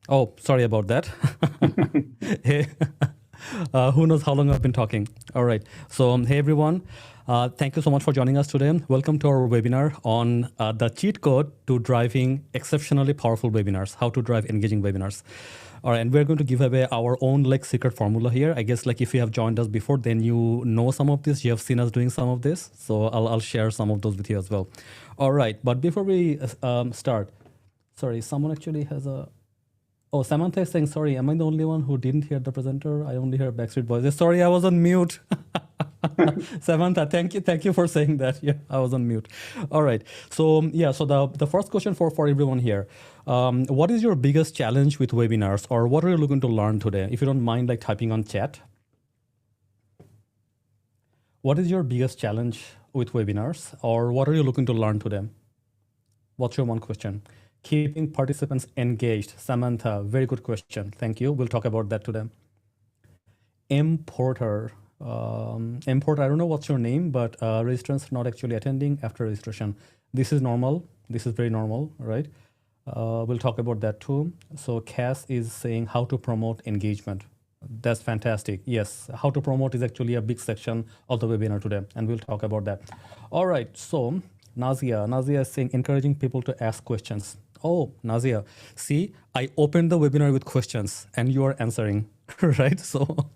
Oh, sorry about that. Hey, who knows how long I've been talking? All right. So, hey everyone. Thank you so much for joining us today. Welcome to our webinar on the cheat code to driving exceptionally powerful webinars, how to drive engaging webinars. All right, and we're going to give away our own like secret formula here. I guess like if you have joined us before, then you know some of this. You have seen us doing some of this. So I'll share some of those with you as well. All right, but before we start, sorry, someone actually has a. Oh, Samantha is saying, sorry, am I the only one who didn't hear the presenter? I only hear Backstreet Boys. Sorry, I was on mute. Samantha, thank you for saying that. Yeah, I was on mute. All right. So yeah, so the first question for everyone here. What is your biggest challenge with webinars, or what are you looking to learn today? If you don't mind like typing on chat. What is your biggest challenge with webinars, or what are you looking to learn today? What's your one question? Keeping participants engaged. Samantha, very good question. Thank you. We'll talk about that today. Importer. Importer, I don't know what's your name, but registrants not actually attending after registration. This is normal. This is very normal, right? We'll talk about that too. So Cass is saying how to promote engagement. That's fantastic. Yes, how to promote is actually a big section of the webinar today, and we'll talk about that. All right, so Nazia is saying encouraging people to ask questions. Oh, Nazia, see, I opened the webinar with questions and you are answering, right? So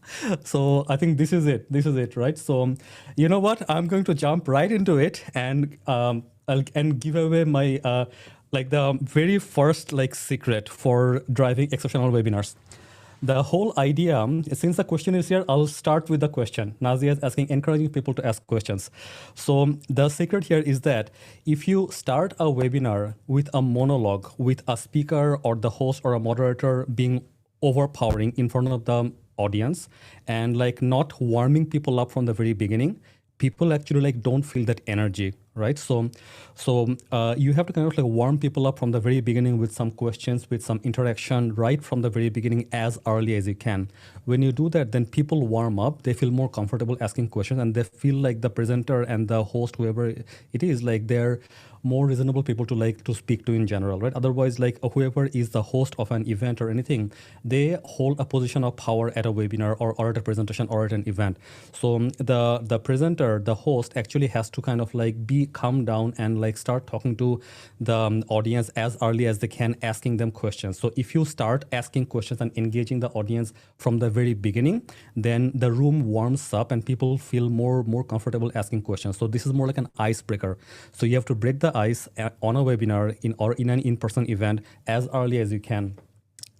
I think this is it. This is it, right? So you know what? I'm going to jump right into it and and give away my like the very first like secret for driving exceptional webinars. The whole idea, since the question is here, I'll start with the question. Nazia is asking, encouraging people to ask questions. So the secret here is that if you start a webinar with a monologue, with a speaker or the host or a moderator being overpowering in front of the audience and like not warming people up from the very beginning, people actually like don't feel that energy, right? So you have to kind of like warm people up from the very beginning with some questions, with some interaction right from the very beginning as early as you can. When you do that, then people warm up, they feel more comfortable asking questions, and they feel like the presenter and the host, whoever it is, like they're more reasonable people to like to speak to in general, right? Otherwise, like whoever is the host of an event or anything, they hold a position of power at a webinar or at a presentation or at an event. So the presenter, the host actually has to kind of like be calm down and like start talking to the audience as early as they can, asking them questions. So if you start asking questions and engaging the audience from the very beginning, then the room warms up and people feel more comfortable asking questions. So this is more like an icebreaker. So you have to break the ice on a webinar in an in-person event as early as you can.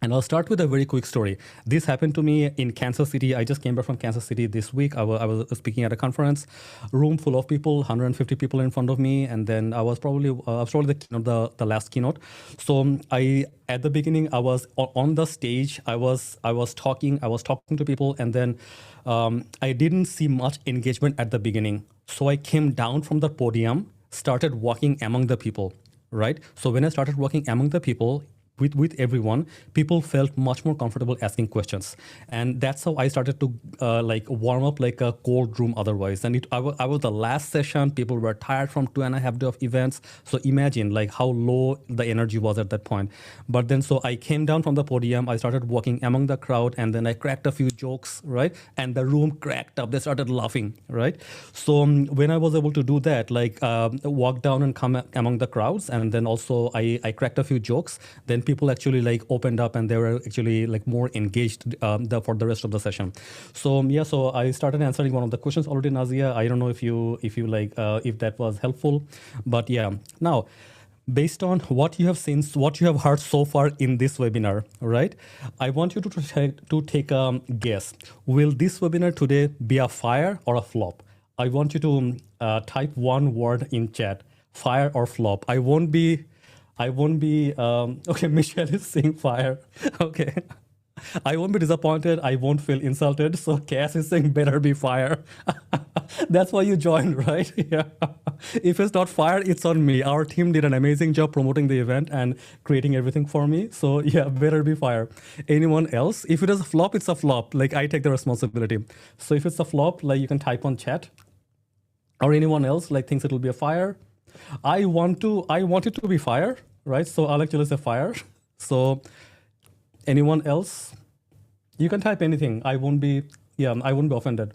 And I'll start with a very quick story. This happened to me in Kansas City. I just came back from Kansas City this week. I was speaking at a conference, room full of people, 150 people in front of me, and then I was probably the keynote, the last keynote. So I at the beginning I was on the stage. I was talking to people, and then I didn't see much engagement at the beginning. So I came down from the podium, started walking among the people, right? So when I started walking among the people, with everyone, people felt much more comfortable asking questions, and that's how I started to like warm up like a cold room otherwise. And I was the last session. People were tired from 2.5 days of events, so imagine like how low the energy was at that point. But then so I came down from the podium, I started walking among the crowd, and then I cracked a few jokes, right? And the room cracked up, they started laughing, right? So when I was able to do that, like walk down and come among the crowds, and then also I cracked a few jokes, then people actually like opened up and they were actually like more engaged for the rest of the session. So yeah, so I started answering one of the questions already, Nazia. I don't know if you like if that was helpful, but yeah. Now, based on what you have seen, what you have heard so far in this webinar, right? I want you to take a guess. Will this webinar today be a fire or a flop? I want you to type one word in chat, fire or flop. Okay, Michelle is saying fire. Okay. I won't be disappointed. I won't feel insulted. So Cass is saying better be fire. That's why you joined, right? Yeah. If it's not fire, it's on me. Our team did an amazing job promoting the event and creating everything for me. So yeah, better be fire. Anyone else? If it is a flop, it's a flop. Like I take the responsibility. So if it's a flop, like you can type on chat. Or anyone else like thinks it will be a fire. I want it to be fire, right? So I'll actually say fire. So Anyone else? You can type anything. I won't be, yeah, I won't be offended.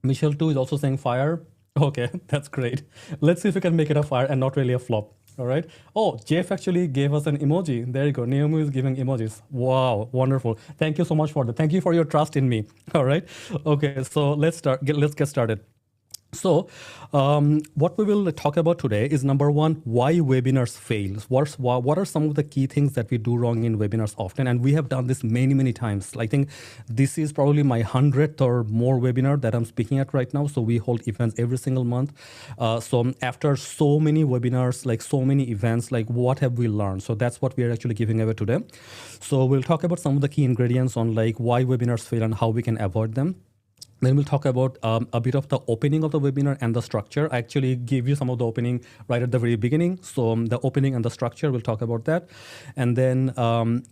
Michelle too is also saying fire. Okay, that's great. Let's see if we can make it a fire and not really a flop. All right. Oh, Jeff actually gave us an emoji. There you go. Naomi is giving emojis. Wow, wonderful. Thank you so much for that. Thank you for your trust in me. All right. Okay, so let's start. Let's get started. So, what we will talk about today is number one, why webinars fail. What are some of the key things that we do wrong in webinars often? And we have done this many, many times. I think this is probably my 100th or more webinar that I'm speaking at right now. So we hold events every single month. So after so many webinars, like so many events, like what have we learned? So that's what we are actually giving away today. So we'll talk about some of the key ingredients on like why webinars fail and how we can avoid them. Then we'll talk about a bit of the opening of the webinar and the structure. I actually gave you some of the opening right at the very beginning. So the opening and the structure, we'll talk about that. And then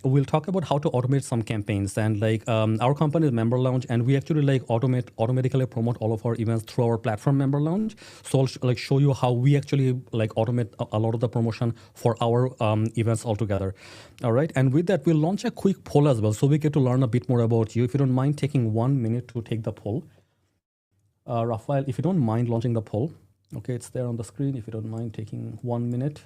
we'll talk about how to automate some campaigns. And like our company is Member Lounge, and we actually like automatically promote all of our events through our platform Member Lounge. So I'll like show you how we actually like automate a lot of the promotion for our events altogether. All right. And with that, we'll launch a quick poll as well. So we get to learn a bit more about you. If you don't mind taking 1 minute to take the poll. Rafael, if you don't mind launching the poll, okay, it's there on the screen. If you don't mind taking 1 minute.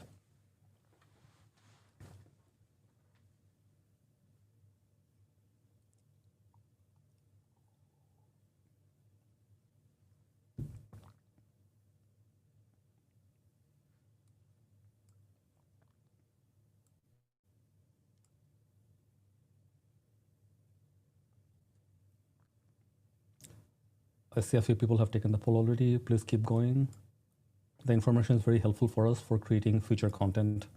I see a few people have taken the poll already. Please keep going. The information is very helpful for us for creating future content.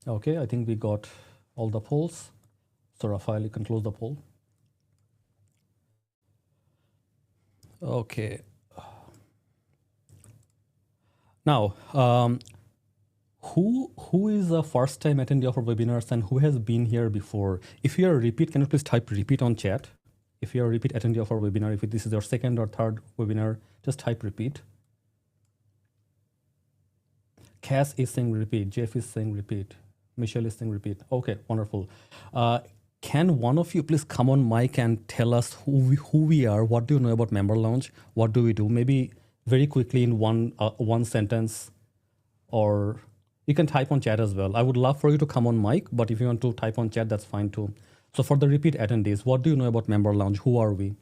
Okay, I think we got all the polls. So Rafael, you can close the poll. Okay. Now, who is a first time attendee of our webinars and who has been here before? If you are a repeat, can you please type repeat on chat? If you are a repeat attendee of our webinar, if this is your second or third webinar, just type repeat. Cass is saying repeat. Jeff is saying repeat. Michelle is saying repeat. Okay, wonderful. Can one of you please come on mic and tell us who we are? What do you know about Member Lounge? What do we do? Maybe very quickly in one sentence, or you can type on chat as well. I would love for you to come on mic, but if you want to type on chat, that's fine too. So for the repeat attendees, what do you know about Member Lounge? Who are we?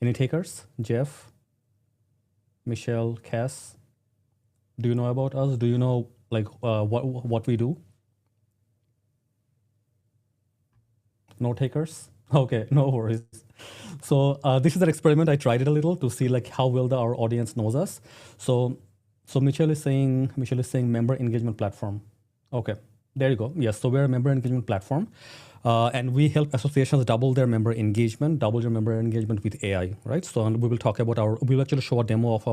Any takers? Jeff, Michelle, Cass, do you know about us? Do you know like what we do? No takers? Okay, no worries. So this is an experiment. I tried it a little to see like how well our audience knows us. So Michelle is saying member engagement platform. Okay, there you go. Yes, so we're a member engagement platform. And we help associations double their member engagement with AI, right? So we will talk about we'll actually show a demo of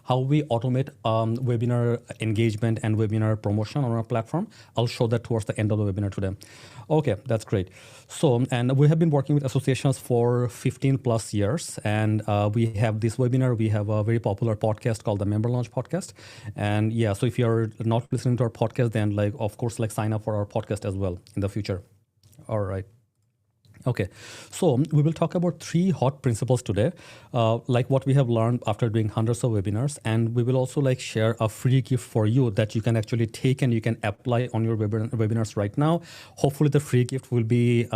how we automate webinar engagement and webinar promotion on our platform. I'll show that towards the end of the webinar today. Okay, that's great. So, and we have been working with associations for 15 plus years. And we have this webinar, we have a very popular podcast called the Member Launch Podcast. And yeah, so if you're not listening to our podcast, then like, of course, like sign up for our podcast as well in the future. All right. Okay, so we will talk about 3 hot principles today, like what we have learned after doing hundreds of webinars, and we will also like share a free gift for you that you can actually take and you can apply on your webinars right now. Hopefully, the free gift will be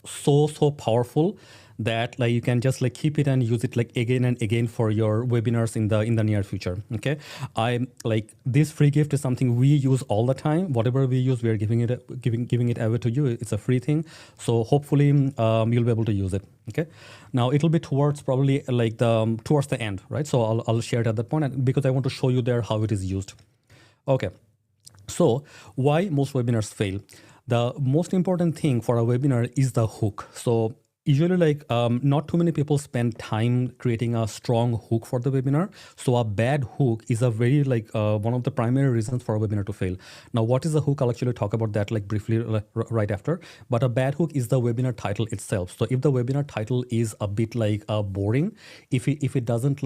so powerful that like you can just like keep it and use it like again and again for your webinars in the near future. Okay, I like this free gift is something we use all the time. Whatever we use, we are giving it away to you. It's a free thing, so hopefully you'll be able to use it. Okay, now it'll be towards probably like towards the end, right? So I'll share it at that point because I want to show you there how it is used. Okay, so why most webinars fail? The most important thing for a webinar is the hook. So Usually, not too many people spend time creating a strong hook for the webinar. So a bad hook is a very one of the primary reasons for a webinar to fail. Now, what is a hook? I'll actually talk about that briefly right after. But a bad hook is the webinar title itself. So if the webinar title is a bit boring, if it doesn't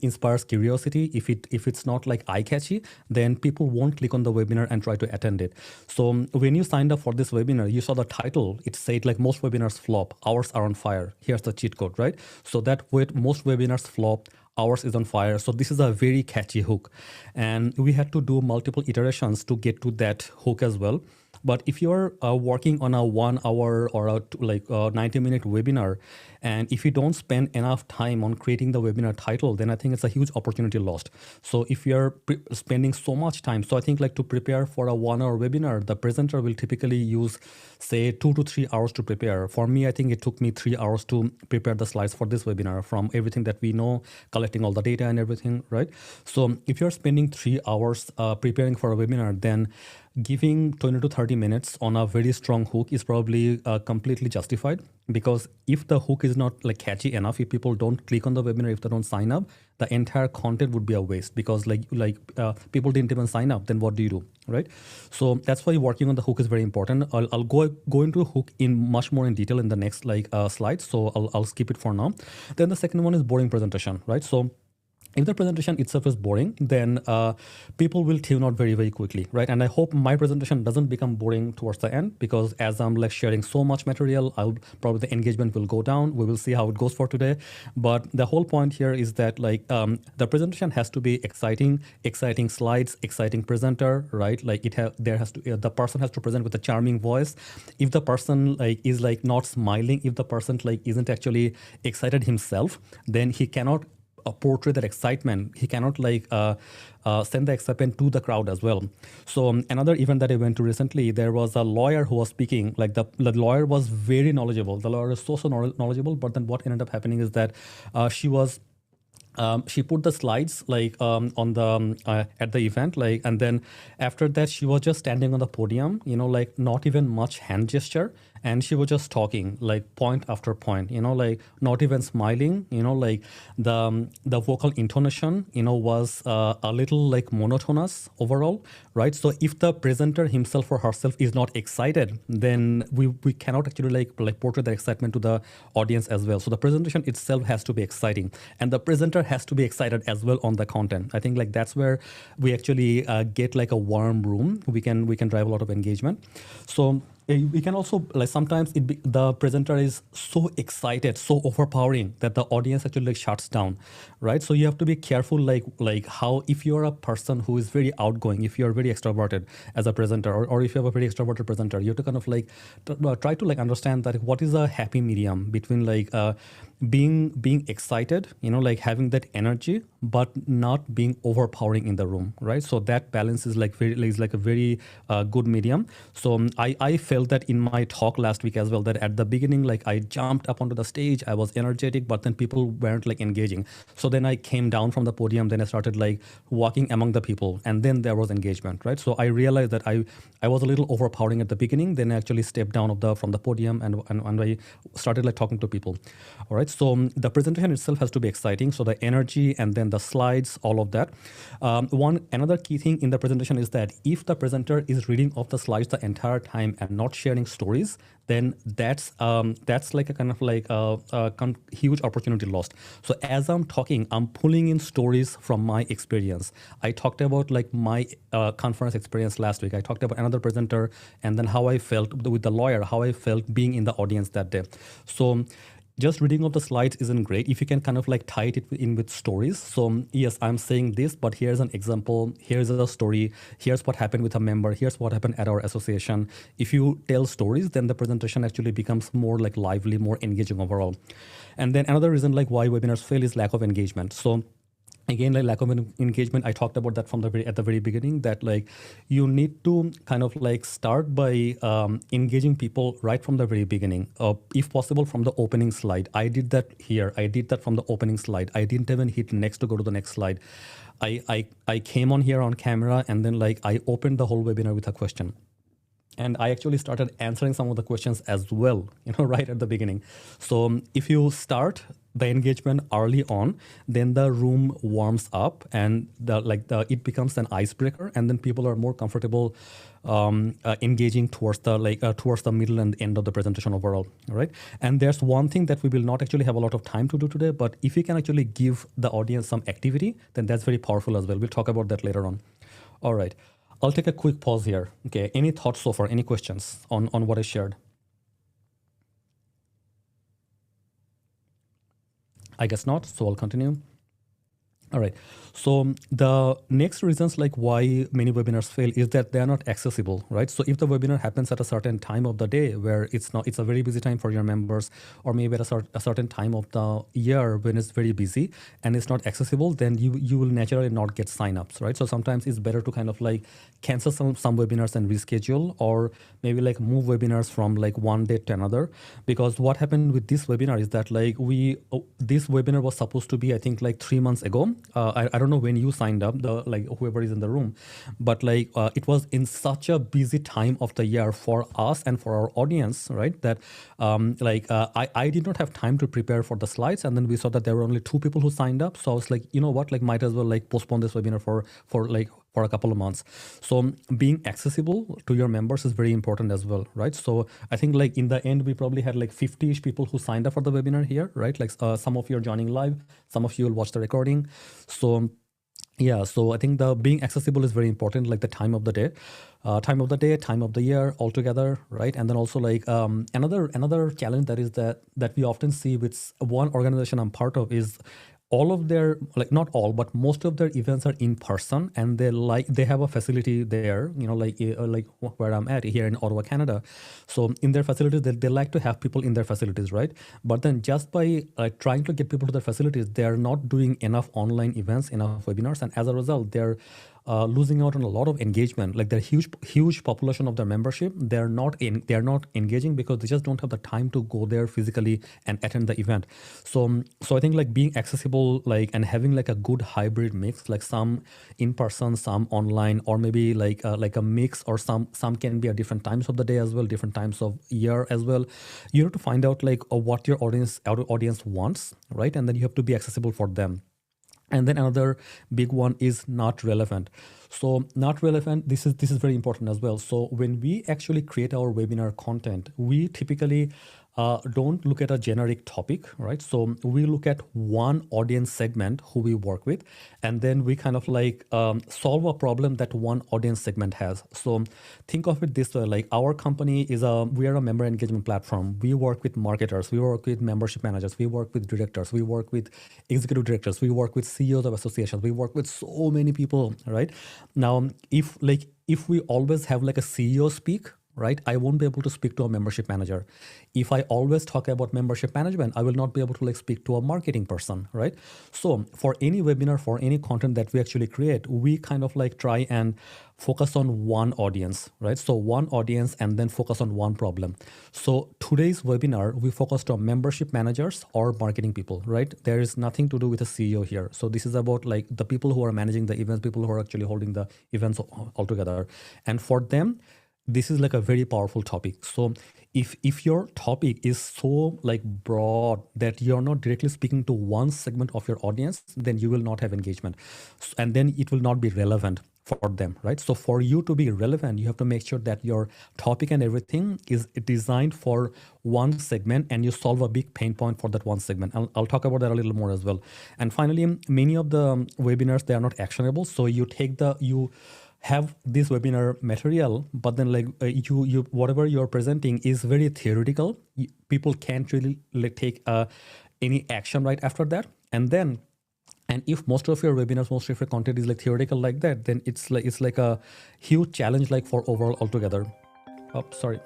inspires curiosity, if it's not eye catchy, then people won't click on the webinar and try to attend it. So when you signed up for this webinar, you saw the title. It said most webinars flop. Ours are on fire. Here's the cheat code, right? So that with most webinars flop, ours is on fire. So this is a very catchy hook. And we had to do multiple iterations to get to that hook as well. But if you're working on a 1 hour or a 90-minute webinar, and if you don't spend enough time on creating the webinar title, then I think it's a huge opportunity lost. So if you're spending so much time, so I think to prepare for a 1 hour webinar, the presenter will typically use say 2 to 3 hours to prepare. For me, I think it took me 3 hours to prepare the slides for this webinar, from everything that we know, collecting all the data and everything, right? So if you're spending 3 hours preparing for a webinar, then giving 20 to 30 minutes on a very strong hook is probably completely justified, because if the hook is not catchy enough, if people don't click on the webinar, if they don't sign up, the entire content would be a waste, because people didn't even sign up. Then what do you do, right? So that's why working on the hook is very important. I'll go into hook in much more in detail in the next slides, so I'll skip it for now. Then the second one is boring presentation, right? So if the presentation itself is boring, then people will tune out very, very quickly, right? And I hope my presentation doesn't become boring towards the end, because as I'm sharing so much material, the engagement will go down. We will see how it goes for today. But the whole point here is that the presentation has to be exciting slides, exciting presenter, right? The person has to present with a charming voice. If the person is not smiling, if the person isn't actually excited himself, then he cannot portray that excitement. He cannot send the excitement to the crowd as well. So another event that I went to recently, there was a lawyer who was speaking. The lawyer was very knowledgeable. The lawyer is so knowledgeable. But then what ended up happening is that she put the slides on the at the event, and then after that she was just standing on the podium, not even much hand gesture, and she was just talking point after point, not even smiling, the vocal intonation, was a little monotonous overall, right? So if the presenter himself or herself is not excited, then we cannot actually portray the excitement to the audience as well. So the presentation itself has to be exciting, and the presenter has to be excited as well on the content. I think that's where we actually get a warm room. We can drive a lot of engagement. So we can also sometimes the presenter is so excited, so overpowering that the audience actually shuts down, right? So you have to be careful, how, if you're a person who is very outgoing, if you're very extroverted as a presenter, or if you have a very extroverted presenter, you have to kind of try to understand that what is a happy medium between being excited, having that energy, but not being overpowering in the room, right? So that balance is a very good medium. So I felt that in my talk last week as well, that at the beginning, I jumped up onto the stage, I was energetic, but then people weren't engaging. So then I came down from the podium, then I started walking among the people, and then there was engagement, right? So I realized that I was a little overpowering at the beginning, then I actually stepped down from the podium and I started talking to people. All right. So the presentation itself has to be exciting. So the energy and then the slides, all of that. Another key thing in the presentation is that if the presenter is reading off the slides the entire time and not sharing stories, then that's a kind of huge opportunity lost. So as I'm talking, I'm pulling in stories from my experience. I talked about my conference experience last week. I talked about another presenter, and then how I felt with the lawyer, how I felt being in the audience that day. So just reading of the slides isn't great if you can kind of tie it in with stories. So yes, I'm saying this, but here's an example. Here's a story. Here's what happened with a member. Here's what happened at our association. If you tell stories, then the presentation actually becomes more lively, more engaging overall. And then another reason why webinars fail is lack of engagement. So again, lack of engagement, I talked about that at the very beginning, that you need to kind of start by engaging people right from the very beginning, if possible from the opening slide. I did that here. I did that from the opening slide. I didn't even hit next to go to the next slide. I came on here on camera, and then I opened the whole webinar with a question. and I actually started answering some of the questions as well, right at the beginning. So if you start the engagement early on, then the room warms up and it becomes an icebreaker, and then people are more comfortable engaging towards the middle and end of the presentation overall, right? And there's one thing that we will not actually have a lot of time to do today, but if we can actually give the audience some activity, then that's very powerful as well. We'll talk about that later on. All right. I'll take a quick pause here. Okay. Any thoughts so far? Any questions on what I shared? I guess not. So I'll continue. All right. So the next reasons like why many webinars fail is that they are not accessible, right? So if the webinar happens at a certain time of the day where it's a very busy time for your members, or maybe at a certain time of the year when it's very busy and it's not accessible, then you will naturally not get signups, right? So sometimes it's better to kind of like cancel some webinars and reschedule, or maybe like move webinars from like one date to another. Because what happened with this webinar is that like this webinar was supposed to be, I think, like 3 months ago. I don't know when you signed up, whoever is in the room, but it was in such a busy time of the year for us and for our audience, right? That I did not have time to prepare for the slides, and then we saw that there were only 2 people who signed up. So I was like, you know what, like might as well like postpone this webinar for a couple of months. So being accessible to your members is very important as well, right? So I think like in the end, we probably had like 50-ish people who signed up for the webinar here, right? Like some of you are joining live, some of you will watch the recording. So yeah, so I think the being accessible is very important, like the time of the day, time of the year altogether, right? And then also like another challenge that we often see with one organization I'm part of is all of their, like not all, but most of their events are in person, and they have a facility there, like where I'm at here in Ottawa, Canada. So in their facilities, they like to have people in their facilities, right? But then just by trying to get people to their facilities, they are not doing enough online events, enough webinars, and as a result, they're losing out on a lot of engagement. Like their huge population of their membership, they're not engaging because they just don't have the time to go there physically and attend the event. So I think like being accessible, like, and having like a good hybrid mix, like some in person, some online, or maybe like a mix, or some can be at different times of the day as well, different times of year as well. You have to find out like what your audience wants, right? And then you have to be accessible for them. And then another big one is not relevant. So not relevant, this is very important as well. So when we actually create our webinar content, we typically don't look at a generic topic, right? So we look at one audience segment who we work with, and then we kind of like solve a problem that one audience segment has. So think of it this way, like our company we are a member engagement platform. We work with marketers, we work with membership managers, we work with directors, we work with executive directors, we work with CEOs of associations, we work with so many people, right? Now, if we always have like a CEO speak, right, I won't be able to speak to a membership manager. If I always talk about membership management, I will not be able to like speak to a marketing person, right? So for any webinar, for any content that we actually create, we kind of like try and focus on one audience, right? So one audience, and then focus on one problem. So today's webinar, we focused on membership managers or marketing people, right? There is nothing to do with a CEO here. So this is about like the people who are managing the events, people who are actually holding the events altogether. And for them, this is like a very powerful topic. So if your topic is so like broad that you're not directly speaking to one segment of your audience, then you will not have engagement, and then it will not be relevant for them, right? So for you to be relevant, you have to make sure that your topic and everything is designed for one segment, and you solve a big pain point for that one segment. I'll talk about that a little more as well. And finally, many of the webinars, they are not actionable. So you have this webinar material, but then like you whatever you're presenting is very theoretical. People can't really like take any action right after that. And if most of your webinars, most of your content is like theoretical like that, then it's like a huge challenge like for overall altogether. Oh, sorry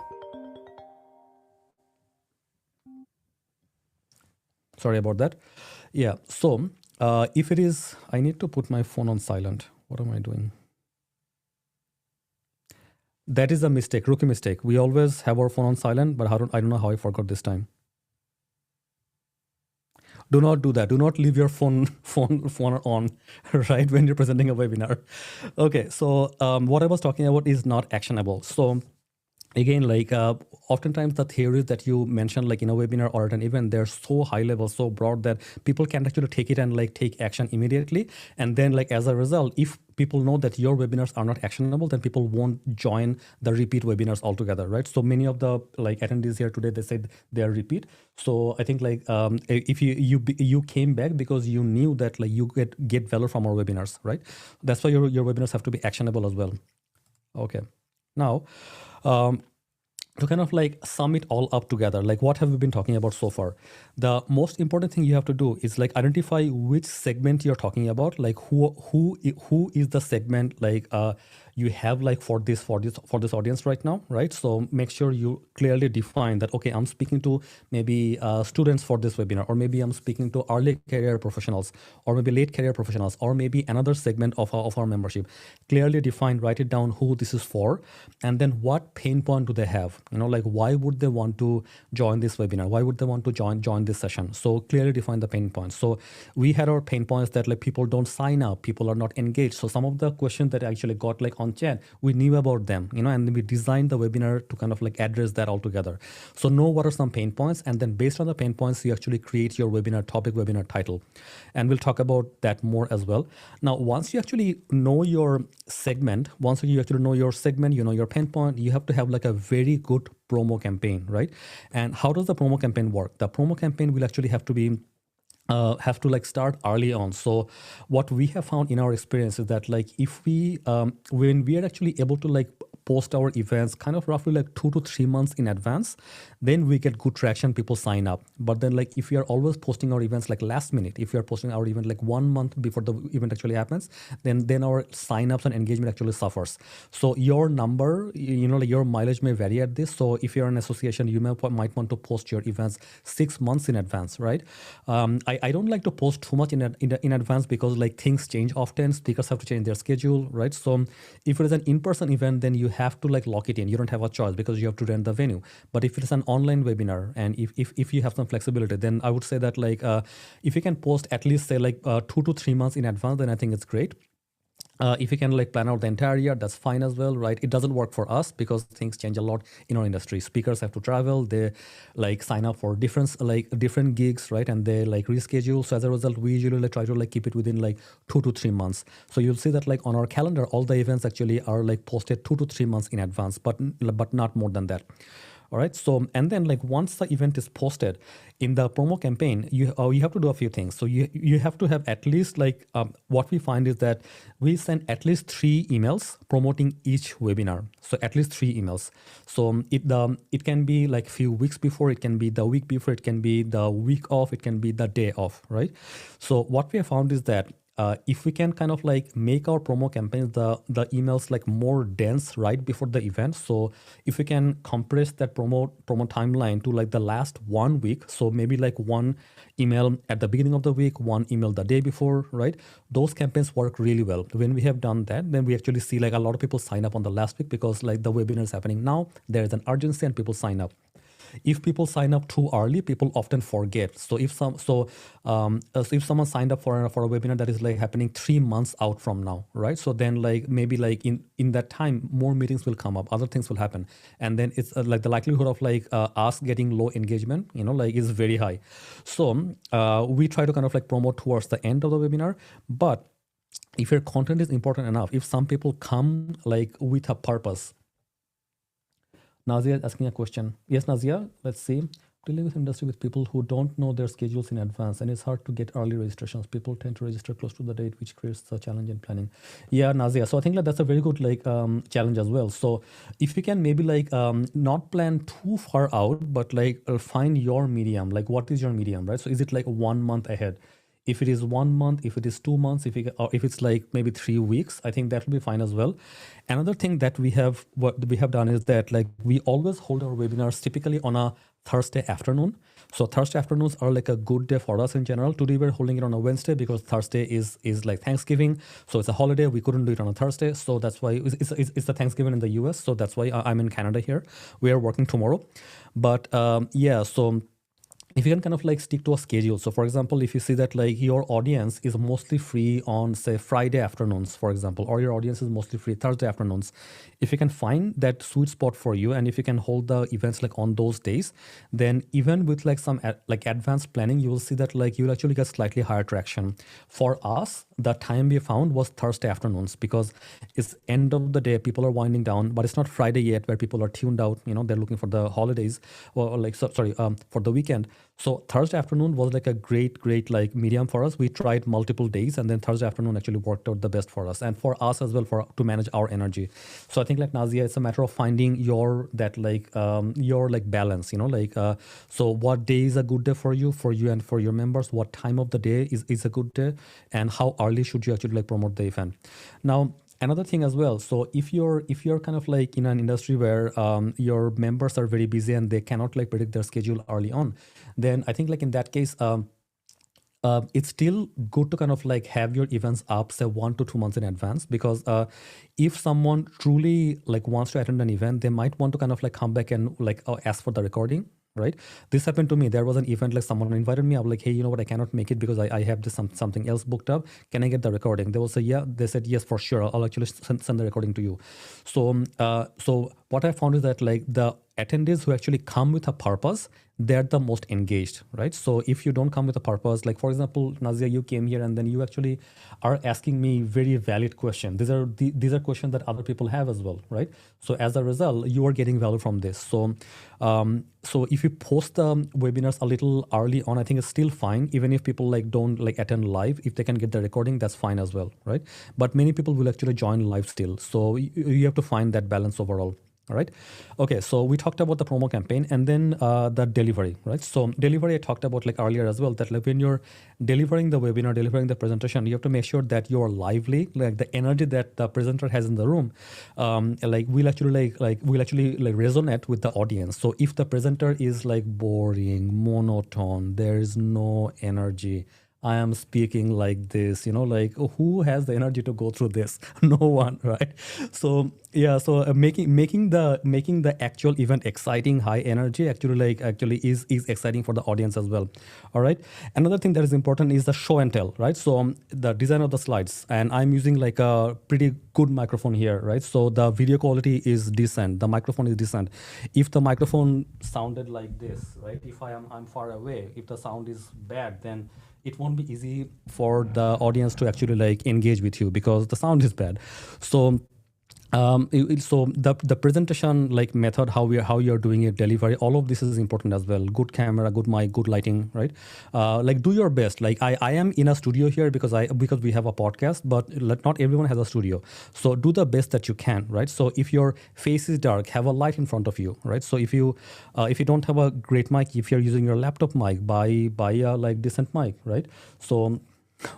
about that. Yeah. So if it is, I need to put my phone on silent. What am I doing? That is a mistake, rookie mistake. We always have our phone on silent, but I don't know how I forgot this time. Do not do that. Do not leave your phone on, right, when you're presenting a webinar. Okay, so what I was talking about is not actionable. So again, like oftentimes the theories that you mentioned, like in a webinar or at an event, they're so high level, so broad that people can't actually take it and like take action immediately. And then like as a result, if people know that your webinars are not actionable, then people won't join the repeat webinars altogether, right? So many of the like attendees here today, they said they are repeat. So I think like if you came back because you knew that like you get value from our webinars, right? That's why your webinars have to be actionable as well. Okay. Now, um, to kind of like sum it all up together, like what have we been talking about so far? The most important thing you have to do is like identify which segment you're talking about, like who is the segment like you have like for this audience right now, right? So make sure you clearly define that, okay, I'm speaking to maybe students for this webinar, or maybe I'm speaking to early career professionals, or maybe late career professionals, or maybe another segment of our membership. Clearly define, write it down who this is for, and then what pain point do they have? You know, like why would they want to join this webinar? Why would they want to join this session? So clearly define the pain points. So we had our pain points that like people don't sign up, people are not engaged. So some of the questions that I actually got like on chat, we knew about them, you know, and then we designed the webinar to kind of like address that altogether. So know what are some pain points, and then based on the pain points, you actually create your webinar topic, webinar title, and we'll talk about that more as well. Now, once you actually know your segment, you know your pain point, you have to have like a very good promo campaign, right? And how does the promo campaign work? The promo campaign will actually have to like start early on. So what we have found in our experience is that like if we when we are actually able to like post our events kind of roughly like 2 to 3 months in advance, then we get good traction, people sign up. But then like if we are always posting our events like last minute, if we are posting our event like 1 month before the event actually happens, then our sign-ups and engagement actually suffers. So your number, you know, like your mileage may vary at this. So if you're an association, you might want to post your events 6 months in advance, right? I don't like to post too much in advance because like things change often. Speakers have to change their schedule, right? So if it is an in-person event, then you have to like lock it in. You don't have a choice because you have to rent the venue. But if it's an online webinar, and if you have some flexibility, then I would say that like if you can post at least say like 2 to 3 months in advance, then I think it's great. If you can like plan out the entire year, that's fine as well, right? It doesn't work for us because things change a lot in our industry. Speakers have to travel, they like sign up for different gigs, right? And they like reschedule. So as a result, we usually like try to like keep it within like 2 to 3 months. So you'll see that like on our calendar, all the events actually are like posted 2 to 3 months in advance, but not more than that. All right. So, and then like once the event is posted in the promo campaign, you have to do a few things. So you have to have at least like what we find is that we send at least 3 emails promoting each webinar. So at least 3 emails. So it can be like few weeks before, it can be the week before, it can be the week off, it can be the day off, right? So what we have found is that if we can kind of like make our promo campaigns, the emails like more dense right before the event. So if we can compress that promo timeline to like the last 1 week, so maybe like 1 email at the beginning of the week, 1 email the day before, right? Those campaigns work really well. When we have done that, then we actually see like a lot of people sign up on the last week because like the webinar is happening now. There is an urgency and people sign up. If people sign up too early, people often forget. So if if someone signed up for a webinar that is like happening 3 months out from now, right? So then like maybe like in that time, more meetings will come up, other things will happen, and then it's like the likelihood of like us getting low engagement, you know, like is very high. So we try to kind of like promote towards the end of the webinar, but if your content is important enough, if some people come like with a purpose. Nazia is asking a question. Yes, Nazia, let's see. Dealing with industry with people who don't know their schedules in advance, and it's hard to get early registrations. People tend to register close to the date, which creates a challenge in planning. Yeah, Nazia. So I think that's a very good like challenge as well. So if you can maybe like not plan too far out, but like find your medium. Like what is your medium, right? So is it like 1 month ahead? If it is 1 month, if it is 2 months, or if it's like maybe 3 weeks, I think that will be fine as well. Another thing that we have done is that like we always hold our webinars typically on a Thursday afternoon. So Thursday afternoons are like a good day for us in general. Today we're holding it on a Wednesday because Thursday is like Thanksgiving. So it's a holiday. We couldn't do it on a Thursday. So that's why it's the Thanksgiving in the US. So that's why I'm in Canada here. We are working tomorrow. But yeah, so if you can kind of like stick to a schedule. So for example, if you see that like your audience is mostly free on say Friday afternoons, for example, or your audience is mostly free Thursday afternoons, if you can find that sweet spot for you, and if you can hold the events like on those days, then even with like some like advanced planning, you will see that like you'll actually get slightly higher traction. For us, the time we found was Thursday afternoons, because it's end of the day, people are winding down, but it's not Friday yet where people are tuned out, they're looking for the holidays, or like for the weekend. So Thursday afternoon was like a great like medium for us. We tried multiple days, and then Thursday afternoon actually worked out the best for us, and for us as well, for to manage our energy. So I think like Nazia, it's a matter of finding your balance. So what day is a good day for you and for your members? What time of the day is a good day, and how early should you actually like promote the event? Now, another thing as well, so if you're kind of like in an industry where your members are very busy and they cannot like predict their schedule early on, then I think like in that case, it's still good to kind of like have your events up say 1 to 2 months in advance, because if someone truly like wants to attend an event, they might want to kind of like come back and like ask for the recording, right? This happened to me. There was an event, like someone invited me. I was like, hey, you know what, I cannot make it because I have this something else booked up. Can I get the recording? They will say, yeah. They said, yes, for sure, I'll actually send the recording to you. So what I found is that like the attendees who actually come with a purpose, they're the most engaged, right? So if you don't come with a purpose, like for example, Nazia, you came here and then you actually are asking me very valid questions. These are questions that other people have as well, right? So as a result, you are getting value from this. So if you post the webinars a little early on, I think it's still fine. Even if people like don't like attend live, if they can get the recording, that's fine as well, right? But many people will actually join live still. So you have to find that balance overall. All right. Okay. So we talked about the promo campaign, and then the delivery, right? So delivery, I talked about like earlier as well, that like when you're delivering the webinar, delivering the presentation, you have to make sure that you're lively, like the energy that the presenter has in the room, will actually resonate with the audience. So if the presenter is like boring, monotone, there is no energy, I am speaking like this, like who has the energy to go through this? No one, right? So yeah, so making the actual event exciting, high energy, actually is exciting for the audience as well. All right. Another thing that is important is the show and tell, right? So the design of the slides, and I'm using like a pretty good microphone here, right? So the video quality is decent, the microphone is decent. If the microphone sounded like this, right? If I'm far away, if the sound is bad, then it won't be easy for the audience to actually like engage with you because the sound is bad. So so the presentation like method, how you're doing it, delivery, all of this is important as well. Good camera, good mic, good lighting, right? Like do your best. Like I am in a studio here because we have a podcast, but not everyone has a studio. So do the best that you can, right? So if your face is dark, have a light in front of you, right? So if you don't have a great mic, if you're using your laptop mic, buy a like decent mic, right? So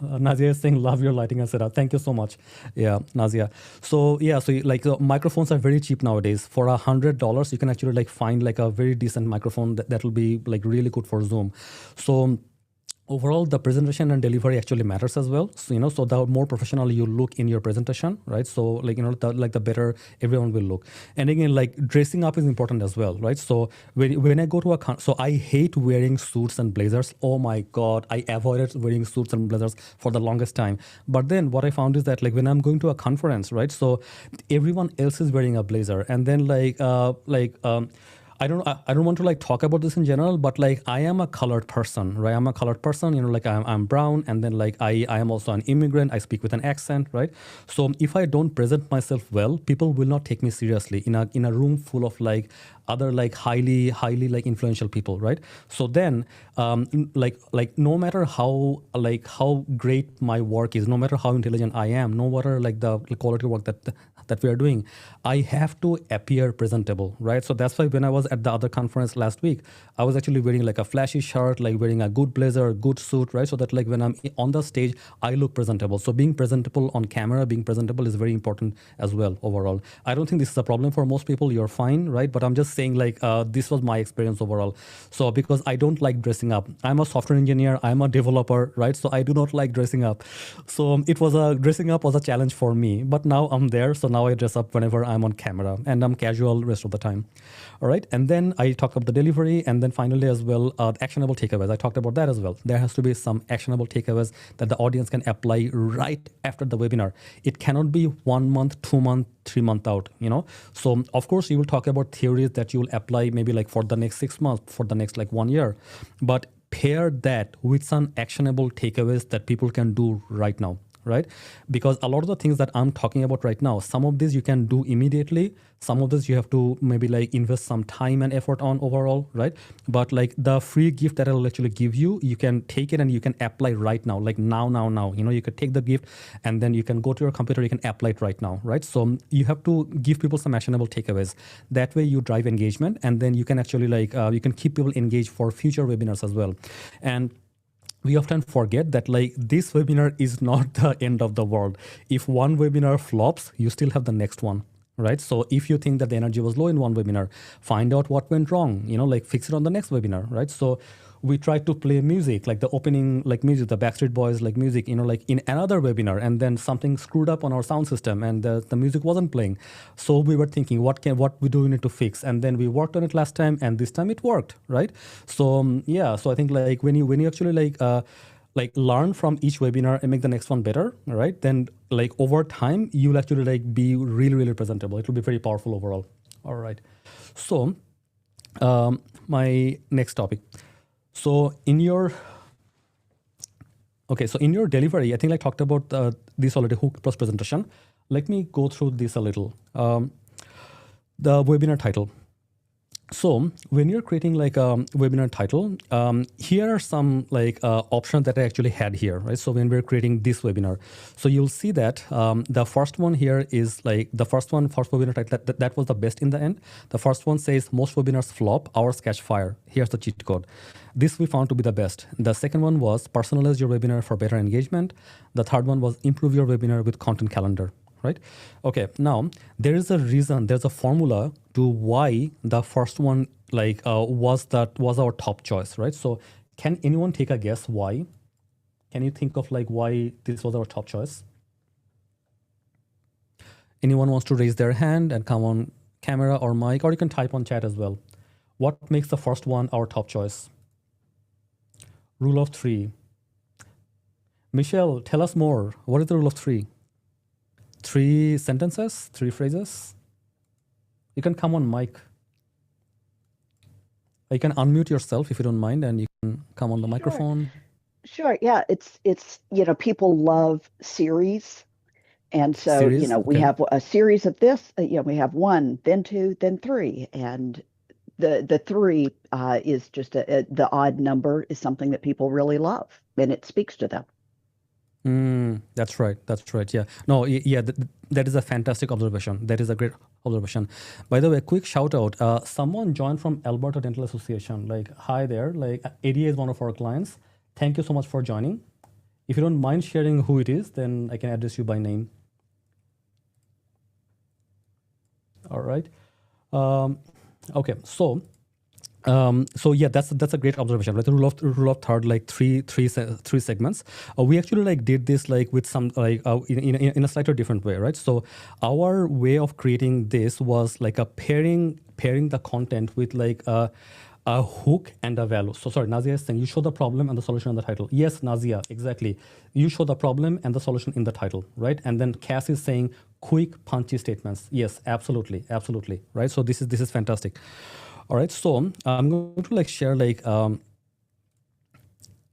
Nazia is saying, love your lighting, etc. Thank you so much. Yeah, Nazia. So yeah, so like microphones are very cheap nowadays. For $100, you can actually like find like a very decent microphone that will be like really good for Zoom. So overall, the presentation and delivery actually matters as well. So, so the more professional you look in your presentation, right? So like, the better everyone will look. And again, like dressing up is important as well, right? So when I go to so I hate wearing suits and blazers. Oh my God, I avoided wearing suits and blazers for the longest time. But then what I found is that like when I'm going to a conference, right? So everyone else is wearing a blazer, and then I don't want to like talk about this in general, but like I am a colored person, right? I'm a colored person, like I'm brown, and then like I am also an immigrant. I speak with an accent, right? So if I don't present myself well, people will not take me seriously in a room full of like other like highly like influential people, right? So then like no matter how great my work is, no matter how intelligent I am, no matter like the quality of work that we are doing, I have to appear presentable, right? So that's why when I was at the other conference last week, I was actually wearing like a flashy shirt, like wearing a good blazer, a good suit, right? So that like when I'm on the stage, I look presentable. So being presentable on camera, being presentable is very important as well overall. I don't think this is a problem for most people. You're fine, right? But I'm just saying like this was my experience overall. So because I don't like dressing up. I'm a software engineer, I'm a developer, right? So I do not like dressing up. So dressing up was a challenge for me, but now I'm there. So now I dress up whenever I'm on camera, and I'm casual rest of the time. All right. And then I talked about the delivery, and then finally as well, actionable takeaways. I talked about that as well. There has to be some actionable takeaways that the audience can apply right after the webinar. It cannot be 1 month, 2 month, 3 month out, So of course you will talk about theories that you will apply maybe like for the next 6 months, for the next like 1 year, but pair that with some actionable takeaways that people can do right now, right? Because a lot of the things that I'm talking about right now, some of these you can do immediately. Some of this you have to maybe like invest some time and effort on overall, right? But like the free gift that I'll actually give you, you can take it and you can apply right now, like now. You could take the gift and then you can go to your computer, you can apply it right now, right? So you have to give people some actionable takeaways. That way you drive engagement, and then you can actually like, you can keep people engaged for future webinars as well. And we often forget that like this webinar is not the end of the world. If one webinar flops, you still have the next one, right? So if you think that the energy was low in one webinar, find out what went wrong, like fix it on the next webinar, right? So we try to play music, like the opening, like music, the Backstreet Boys, like music, like in another webinar, and then something screwed up on our sound system and the music wasn't playing. So we were thinking, what do we need to fix? And then we worked on it last time, and this time it worked, right? So so I think like when you actually like learn from each webinar and make the next one better, right? Then like over time, you'll actually like be really, really presentable. It will be very powerful overall. All right. So my next topic. So in your delivery, I think I talked about this already, hook plus presentation. Let me go through this a little. The webinar title. So when you're creating like a webinar title, here are some like options that I actually had here, right? So when we're creating this webinar, so you'll see that the first one here is like the first webinar title, that was the best in the end. The first one says most webinars flop, ours catch fire. Here's the cheat code. This we found to be the best. The second one was personalize your webinar for better engagement. The third one was improve your webinar with content calendar. Right? Okay, now there is a reason, there's a formula to why the first one like was our top choice, right? So can anyone take a guess why? Can you think of like why this was our top choice? Anyone wants to raise their hand and come on camera or mic, or you can type on chat as well. What makes the first one our top choice? Rule of 3. Michelle, tell us more. What is the rule of 3? 3 sentences, 3 phrases. You can come on mic. You can unmute yourself if you don't mind, and you can come on the microphone. Sure. Yeah. It's people love series. And so, Series? we have a series of this, we have 1, then 2, then 3. And the 3 is just the odd number is something that people really love, and it speaks to them. That's right. Yeah. No, yeah, that is a fantastic observation. That is a great observation. By the way, quick shout out. Someone joined from Alberta Dental Association. Like, hi there. Like, ADA is one of our clients. Thank you so much for joining. If you don't mind sharing who it is, then I can address you by name. All right. Okay. So yeah, that's a great observation, right? The rule of third, like three segments. We actually like did this like with some like in a slightly different way, right? So our way of creating this was like a pairing the content with like a hook and a value. So sorry, Nazia is saying you show the problem and the solution in the title. Yes, Nazia, exactly. You show the problem and the solution in the title, right? And then Cass is saying quick, punchy statements. Yes, absolutely, right? So this is fantastic. All right, so I'm going to like share like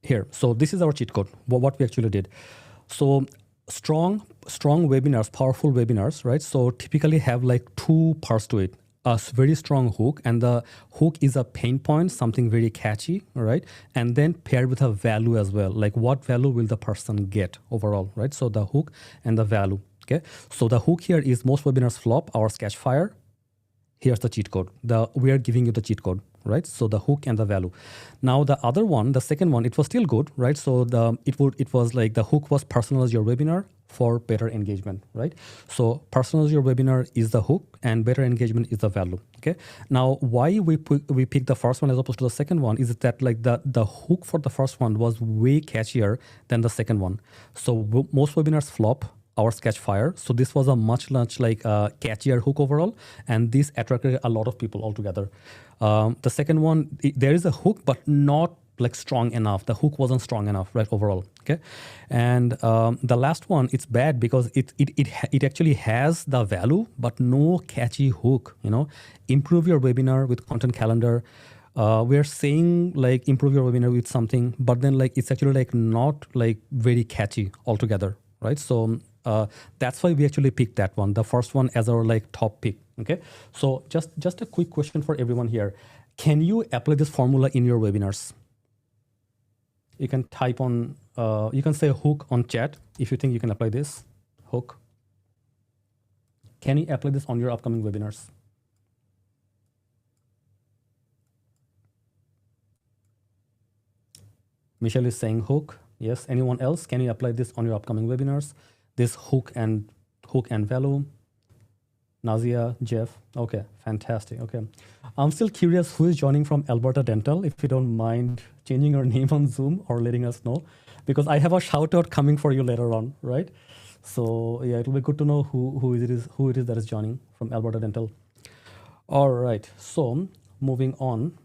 here. So this is our cheat code, what we actually did. So strong webinars, powerful webinars, right? So typically have like 2 parts to it. A very strong hook, and the hook is a pain point, something very catchy, right? And then paired with a value as well, like what value will the person get overall, right? So the hook and the value, okay? So the hook here is most webinars flop, ours catch fire. Here's the cheat code. We are giving you the cheat code, right? So the hook and the value. Now the other one, the second one, it was still good, right? So it was like the hook was personalize your webinar for better engagement, right? So personalize your webinar is the hook and better engagement is the value, okay? Now why we picked the first one as opposed to the second one is that like the hook for the first one was way catchier than the second one. So most webinars flop, ours catch fire. So this was a much like catchier hook overall, and this attracted a lot of people altogether. The second one, there is a hook, but not like strong enough. The hook wasn't strong enough, right, overall. Okay, and the last one, it's bad because it actually has the value, but no catchy hook. Improve your webinar with content calendar. We're saying like improve your webinar with something, but then like it's actually like not like very catchy altogether, right? So that's why we actually picked that one, the first one, as our like top pick. Okay, so just a quick question for everyone here: can you apply this formula in your webinars? You can type on, you can say hook on chat if you think you can apply this hook. Can you apply this on your upcoming webinars? Michelle is saying hook. Yes. Anyone else? Can you apply this on your upcoming webinars? This hook and value. Nazia, Jeff. Okay, fantastic. Okay. I'm still curious who is joining from Alberta Dental, if you don't mind changing your name on Zoom or letting us know, because I have a shout out coming for you later on, right? So yeah, it'll be good to know who it is that is joining from Alberta Dental. All right, so moving on.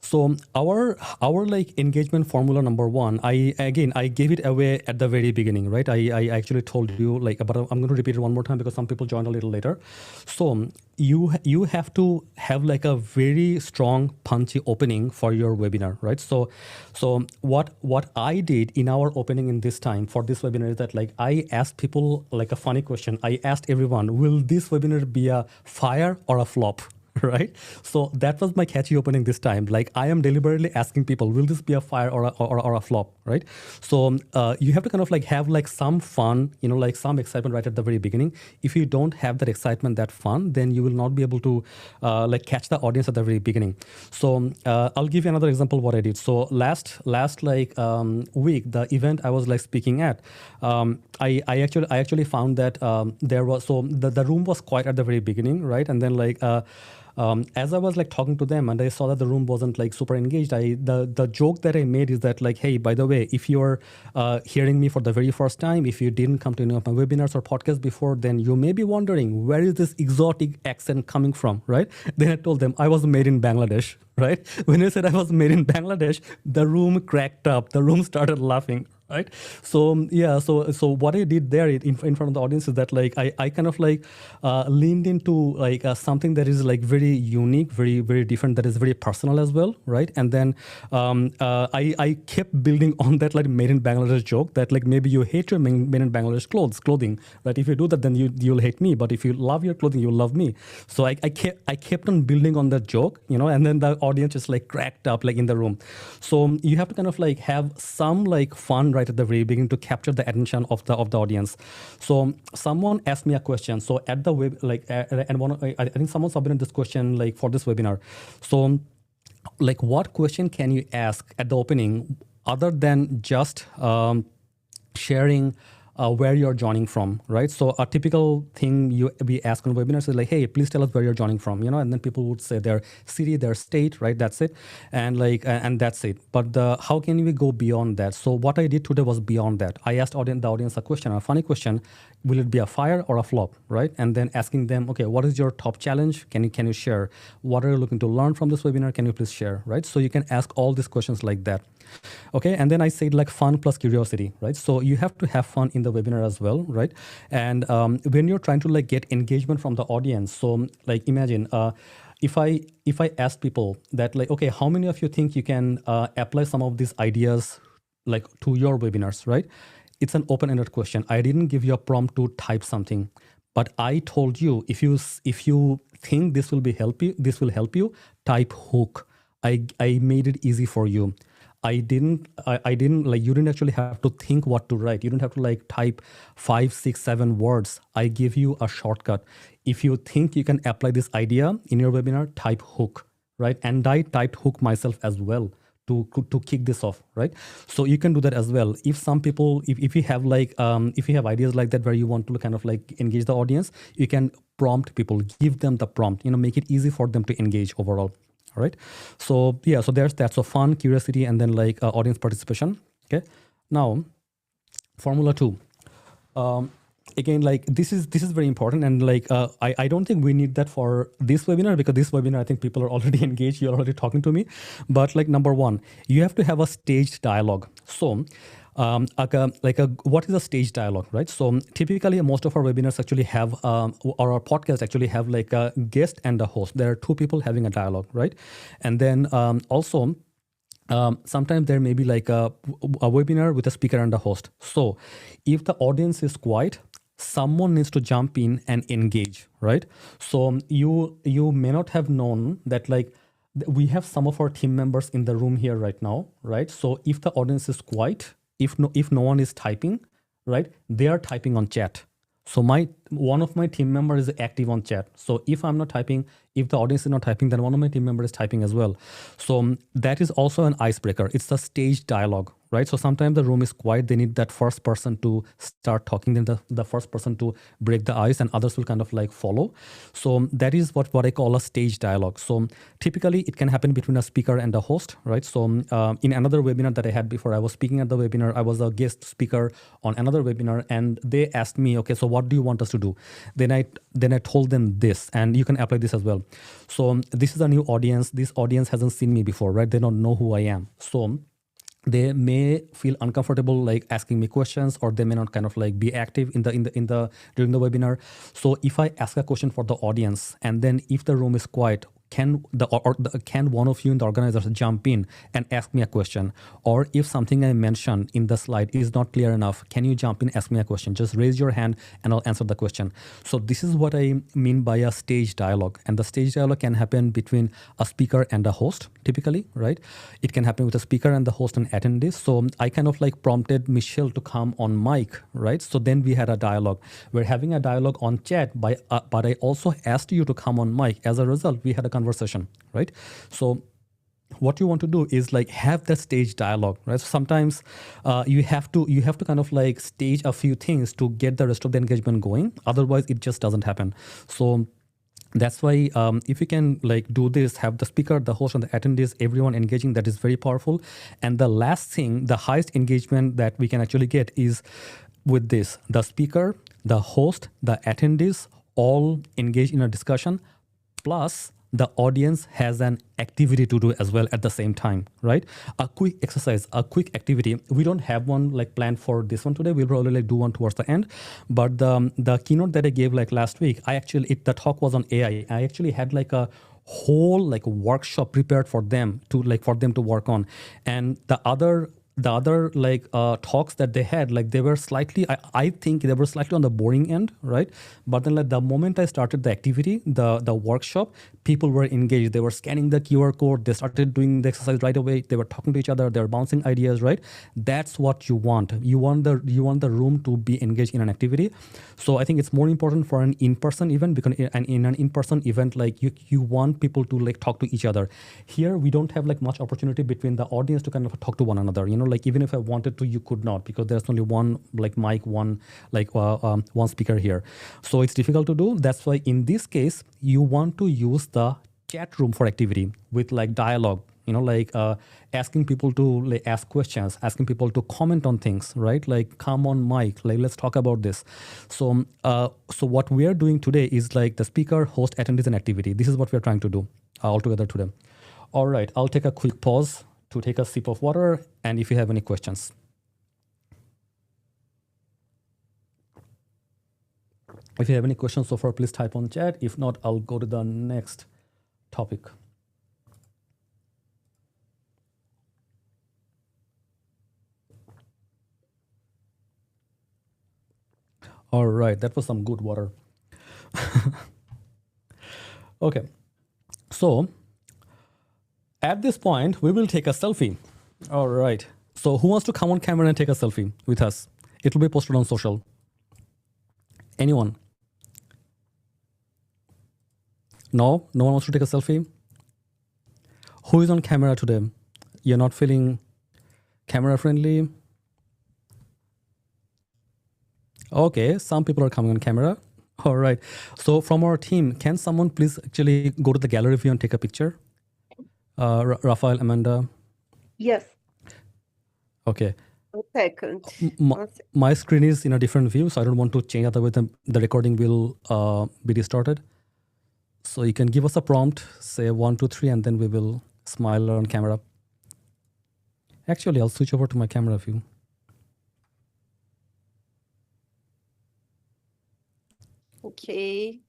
So our like engagement formula number one, I gave it away at the very beginning, right? I actually told you like, but I'm going to repeat it one more time because some people joined a little later. So you have to have like a very strong punchy opening for your webinar, right? So what I did in our opening in this time for this webinar is that like I asked people like a funny question. I asked everyone, will this webinar be a fire or a flop? Right? So that was my catchy opening this time. Like I am deliberately asking people, will this be a fire or a flop, right? So you have to kind of like have like some fun, like some excitement right at the very beginning. If you don't have that excitement, that fun, then you will not be able to like catch the audience at the very beginning. So I'll give you another example of what I did. So last like week, the event I was like speaking at, I actually found that there was, so the room was quiet at the very beginning, right? And then like as I was like talking to them and I saw that the room wasn't like super engaged, the joke that I made is that like, hey, by the way, if you're hearing me for the very first time, if you didn't come to any of my webinars or podcasts before, then you may be wondering, where is this exotic accent coming from, right? Then I told them I was made in Bangladesh, right? When I said I was made in Bangladesh, the room cracked up, the room started laughing. Right. So yeah. So what I did there in front of the audience is that like I kind of like leaned into like something that is like very unique, very very different, that is very personal as well, right? And then I kept building on that like made in Bangladesh joke that like maybe you hate your made in Bangladesh clothing, right? If you do that, then you'll hate me. But if you love your clothing, you'll love me. So I kept on building on that joke, and then the audience just like cracked up like in the room. So you have to kind of like have some like fun right at the very beginning to capture the attention of the audience. So someone asked me a question. So at the web, like, I think someone submitted this question like for this webinar. So like, what question can you ask at the opening other than just sharing where you're joining from, right? So a typical thing we ask on webinars is like, hey, please tell us where you're joining from, and then people would say their city, their state, right? That's it. And like, and that's it. But how can we go beyond that? So what I did today was beyond that. I asked the audience a question, a funny question. Will it be a fire or a flop, right? And then asking them, okay, what is your top challenge? Can you share? What are you looking to learn from this webinar? Can you please share, right? So you can ask all these questions like that. Okay, and then I said like fun plus curiosity, right? So you have to have fun in the webinar as well, right? And when you're trying to like get engagement from the audience, so like imagine if I ask people that like, okay, how many of you think you can apply some of these ideas like to your webinars, right? It's an open-ended question. I didn't give you a prompt to type something, but I told you if you think this will help you, type hook. I made it easy for you. I didn't like, you didn't actually have to think what to write. You don't have to like type 5, 6, 7 words. I give you a shortcut. If you think you can apply this idea in your webinar, type hook, right? And I typed hook myself as well to kick this off, right? So you can do that as well. If some people, if you have like, if you have ideas like that where you want to kind of like engage the audience, you can prompt people, give them the prompt, make it easy for them to engage overall. All right. So yeah, so there's that. So fun, curiosity, and then like audience participation. Okay. Now, Formula 2. Um, Again, like this is very important, and like I don't think we need that for this webinar, because this webinar I think people are already engaged, you're already talking to me. But like number one, you have to have a staged dialogue. So what is a stage dialogue, right? So typically most of our webinars actually have or our podcast actually have like a guest and a host. There are two people having a dialogue, right? And then also sometimes there may be like a webinar with a speaker and a host. So if the audience is quiet, someone needs to jump in and engage, right? So you may not have known that like we have some of our team members in the room here right now, right? So if the audience is quiet, if no one is typing, right, they are typing on chat. So one of my team members is active on chat. So if I'm not typing, if the audience is not typing, then one of my team members is typing as well. So that is also an icebreaker. It's a staged dialogue, right? So sometimes the room is quiet. They need that first person to start talking, then the first person to break the ice, and others will kind of like follow. So that is what I call a staged dialogue. So typically it can happen between a speaker and a host, right? So in another webinar that I had before, I was speaking at the webinar. I was a guest speaker on another webinar, and they asked me, okay, so what do you want us to do? Then I told them this, and you can apply this as well. So this is a new audience. This audience hasn't seen me before, right? They don't know who I am. So they may feel uncomfortable like asking me questions, or they may not kind of like be active in the during the webinar. So if I ask a question for the audience, and then if the room is quiet, can one of you in the organizers jump in and ask me a question? Or if something I mentioned in the slide is not clear enough, can you jump in, ask me a question? Just raise your hand and I'll answer the question. So this is what I mean by a stage dialogue. And the stage dialogue can happen between a speaker and a host, typically, right? It can happen with a speaker and the host and attendees. So I kind of like prompted Michelle to come on mic, right? So then we had a dialogue. We're having a dialogue on chat, but I also asked you to come on mic. As a result, we had a conversation, right? So what you want to do is like have that stage dialogue, right? So sometimes you have to kind of like stage a few things to get the rest of the engagement going. Otherwise, it just doesn't happen. So that's why if you can like do this, have the speaker, the host, and the attendees, everyone engaging, that is very powerful. And the last thing, the highest engagement that we can actually get is with this: the speaker, the host, the attendees all engage in a discussion, plus the audience has an activity to do as well at the same time, right? A quick exercise, a quick activity. We don't have one like planned for this one today. We'll probably like do one towards the end. But the keynote that I gave like last week, the talk was on AI. I actually had like a whole like workshop prepared for them to work on. And the other like talks that they had, like they were slightly, I think they were slightly on the boring end, right? But then like the moment I started the activity, the workshop, people were engaged. They were scanning the QR code. They started doing the exercise right away. They were talking to each other. They were bouncing ideas, right? That's what you want. You want the room to be engaged in an activity. So I think it's more important for an in-person event, because in an in-person event, like you want people to like talk to each other. Here we don't have like much opportunity between the audience to kind of talk to one another. You know, like even if I wanted to, you could not, because there's only one like mic, one speaker here. So it's difficult to do. That's why in this case, you want to use the chat room for activity with like dialogue, you know, like asking people to like ask questions, asking people to comment on things, right? Like come on mic, like let's talk about this. So what we are doing today is like the speaker, host, attendees, and activity. This is what we're trying to do all together today. All right, I'll take a quick pause to take a sip of water, and if you have any questions. If you have any questions so far, please type on chat. If not, I'll go to the next topic. All right, that was some good water. Okay, so at this point, we will take a selfie. All right. So who wants to come on camera and take a selfie with us? It will be posted on social. Anyone? No? No one wants to take a selfie? Who is on camera today? You're not feeling camera friendly? Okay, some people are coming on camera. All right. So from our team, can someone please actually go to the gallery view and take a picture? Rafael, Amanda? Yes. Okay. 1 second. My, 1 second. my screen is in a different view, so I don't want to change, otherwise the recording will be distorted. So you can give us a prompt, say 1, 2, 3, and then we will smile on camera. Actually, I'll switch over to my camera view. Okay.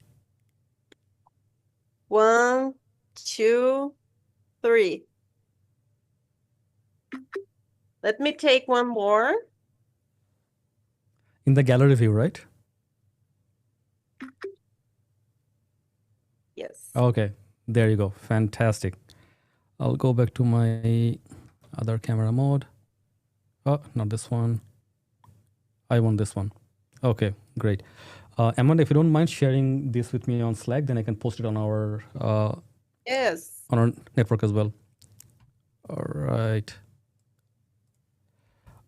1, 2, 3. Let me take one more. In the gallery view, right? Yes. Okay, there you go. Fantastic. I'll go back to my other camera mode. Oh, not this one. I want this one. Okay, great. Amanda, if you don't mind sharing this with me on Slack, then I can post it on our Yes. on our network as well. All right.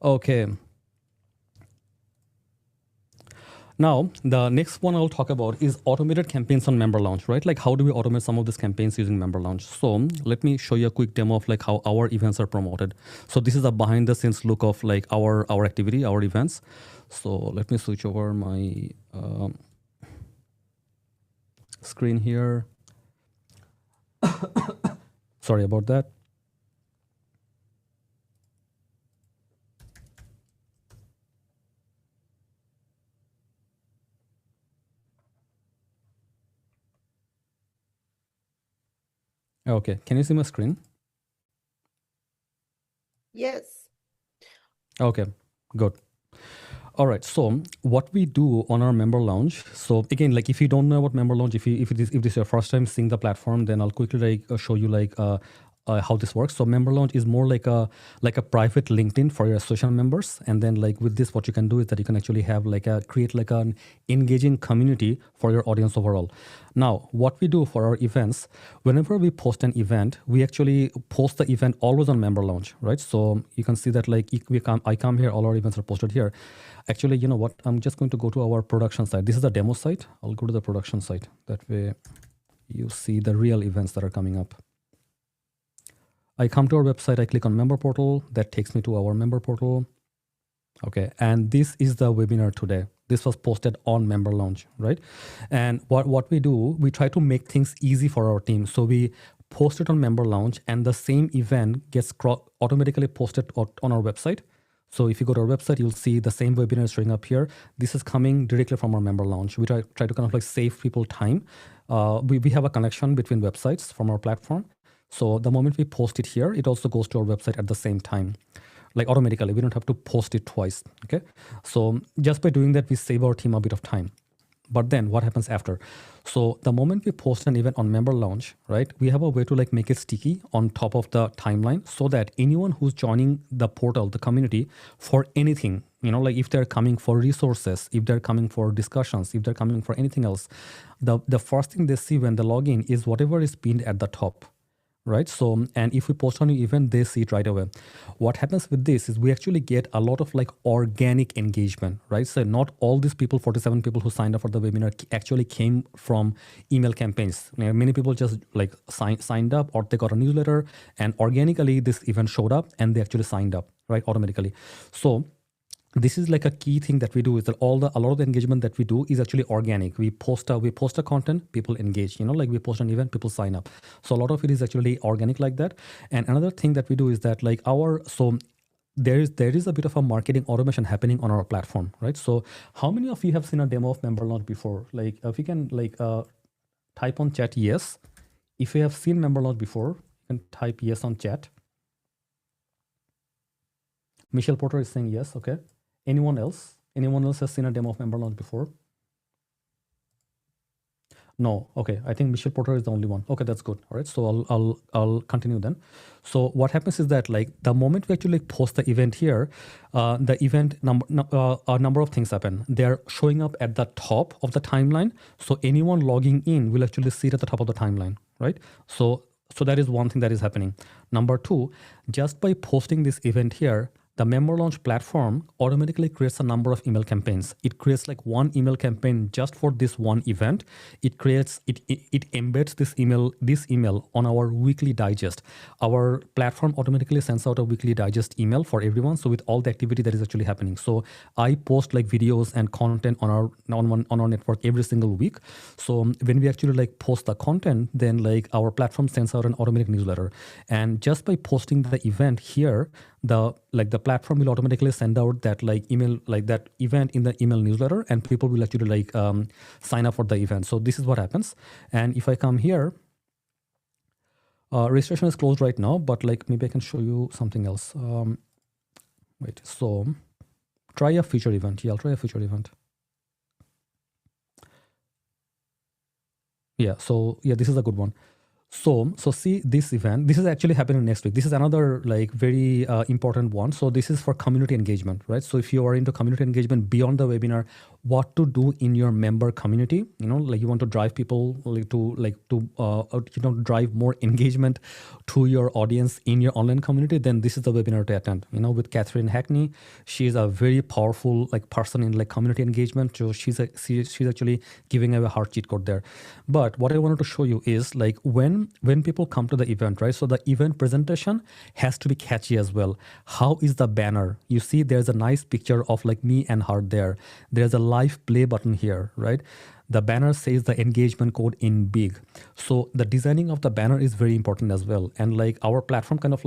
Okay. Now, the next one I'll talk about is automated campaigns on Member Launch, right? Like how do we automate some of these campaigns using Member Launch? So let me show you a quick demo of like how our events are promoted. So this is a behind the scenes look of like our activity, our events. So let me switch over my screen here. Sorry about that. Okay, can you see my screen? Yes. Okay, good. All right. So what we do on our Member Launch. So again, like if you don't know about Member Launch, if this is your first time seeing the platform, then I'll quickly show you how this works. So Member Launch is more like a private LinkedIn for your social members, and then like with this, what you can do is that you can actually have create like an engaging community for your audience overall. Now, what we do for our events, whenever we post an event, we actually post the event always on Member Launch, right? So you can see that like I come here, all our events are posted here. Actually, you know what? I'm just going to go to our production site. This is the demo site. I'll go to the production site. That way you see the real events that are coming up. I come to our website, I click on member portal. That takes me to our member portal. Okay, and this is the webinar today. This was posted on Member Launch, right? And what we do, we try to make things easy for our team. So we post it on Member Launch, and the same event gets automatically posted on our website. So if you go to our website, you'll see the same webinar showing up here. This is coming directly from our Member Launch. We try to kind of like save people time. We have a connection between websites from our platform. So the moment we post it here, it also goes to our website at the same time, like automatically. We don't have to post it twice, okay? So just by doing that, we save our team a bit of time. But then what happens after? So the moment we post an event on Member Launch, right, we have a way to like make it sticky on top of the timeline so that anyone who's joining the portal, the community, for anything, you know, like if they're coming for resources, if they're coming for discussions, if they're coming for anything else, the first thing they see when they log in is whatever is pinned at the top. Right. So, and if we post on your event, they see it right away. What happens with this is we actually get a lot of like organic engagement, right? So not all these people, 47 people who signed up for the webinar actually came from email campaigns. You know, many people just like signed up, or they got a newsletter, and organically this event showed up and they actually signed up, right? Automatically. So this is like a key thing that we do, is that a lot of the engagement that we do is actually organic. We post a content, people engage, you know, like we post an event, people sign up. So a lot of it is actually organic like that. And another thing that we do is that like there is a bit of a marketing automation happening on our platform, right? So how many of you have seen a demo of Member Launch before? Like if you can type on chat yes. If you have seen Member Launch before, you can type yes on chat. Michelle Porter is saying yes. Okay. Anyone else? Anyone else has seen a demo of Member Launch before? No. Okay. I think Michelle Porter is the only one. Okay, that's good. All right. So I'll continue then. So what happens is that like the moment we actually post the event here, the event a number of things happen. They're showing up at the top of the timeline. So anyone logging in will actually see it at the top of the timeline, right? So that is one thing that is happening. Number two, just by posting this event here, the member launch platform automatically creates a number of email campaigns. It creates like one email campaign just for this one event. It embeds this email on our weekly digest. Our platform automatically sends out a weekly digest email for everyone. So with all the activity that is actually happening. So I post like videos and content on our network every single week. So when we actually like post the content, then like our platform sends out an automatic newsletter. And just by posting the event here, the platform will automatically send out that like email, like that event in the email newsletter, and people will actually like sign up for the event. So this is what happens. And if I come here, registration is closed right now, but like maybe I can show you something else. Wait, so try a feature event. Yeah, I'll try a feature event. Yeah, so yeah, this is a good one. So see this event. This is actually happening next week. This is another like very important one. So this is for community engagement, right? So if you are into community engagement beyond the webinar, what to do in your member community, like you want to drive people to drive more engagement to your audience in your online community, then this is the webinar to attend. With Catherine Hackney, she is a very powerful like person in like community engagement. So she's actually giving away a hard cheat code there. But what I wanted to show you is like when people come to the event, right? So the event presentation has to be catchy as well. How is the banner? You see, there's a nice picture of like me and her there. There's a live play button here, right? The banner says the engagement code in big. So the designing of the banner is very important as well. And like our platform kind of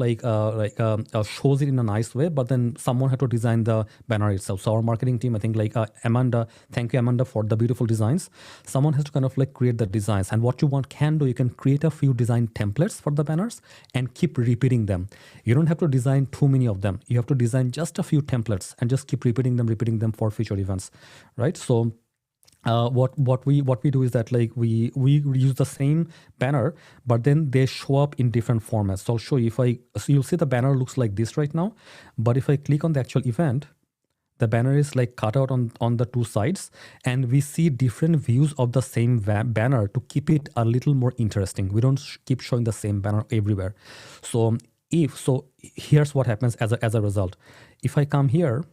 shows it in a nice way, but then someone had to design the banner itself. So our marketing team, I think like Amanda, thank you Amanda for the beautiful designs. Someone has to kind of like create the designs. And what you you can create a few design templates for the banners and keep repeating them. You don't have to design too many of them. You have to design just a few templates and just keep repeating them for future events, right? So what we do is that like we use the same banner, but then they show up in different formats. So I'll show you. So you'll see the banner looks like this right now, but if I click on the actual event, the banner is like cut out on the two sides, and we see different views of the same banner to keep it a little more interesting. We don't keep showing the same banner everywhere. So here's what happens as a result. If I come here,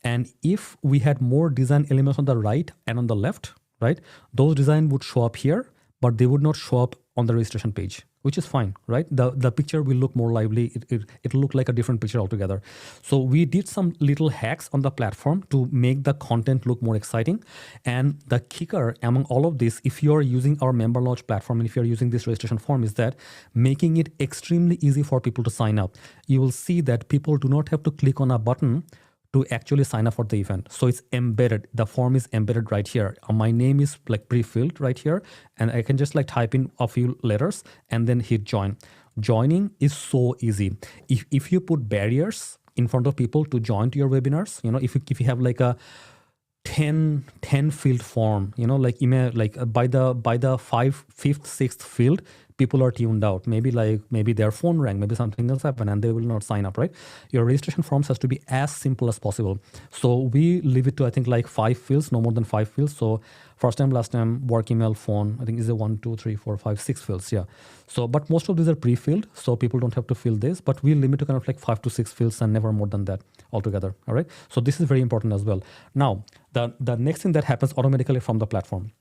and if we had more design elements on the right and on the left, right, those design would show up here, but they would not show up on the registration page, which is fine, right? The picture will look more lively. It'll look like a different picture altogether. So we did some little hacks on the platform to make the content look more exciting. And the kicker among all of this, if you're using our member launch platform and if you're using this registration form, is that making it extremely easy for people to sign up. You will see that people do not have to click on a button to actually sign up for the event. So it's embedded. The form is embedded right here. My name is like pre-filled right here. And I can just like type in a few letters and then hit join. Joining is so easy. If you put barriers in front of people to join to your webinars, if you have like a 10 field form, like email, like by the 5th, 6th field, people are tuned out. Maybe their phone rang, maybe something else happened and they will not sign up, right? Your registration forms has to be as simple as possible. So we leave it to, I think, like 5 fields, no more than 5 fields. So first name, last name, work email, phone, I think is a 1, 2, 3, 4, 5, 6 fields. Yeah. So, but most of these are pre-filled, so people don't have to fill this, but we limit to kind of like 5 to 6 fields and never more than that altogether. All right. So this is very important as well. Now, the next thing that happens automatically from the platform,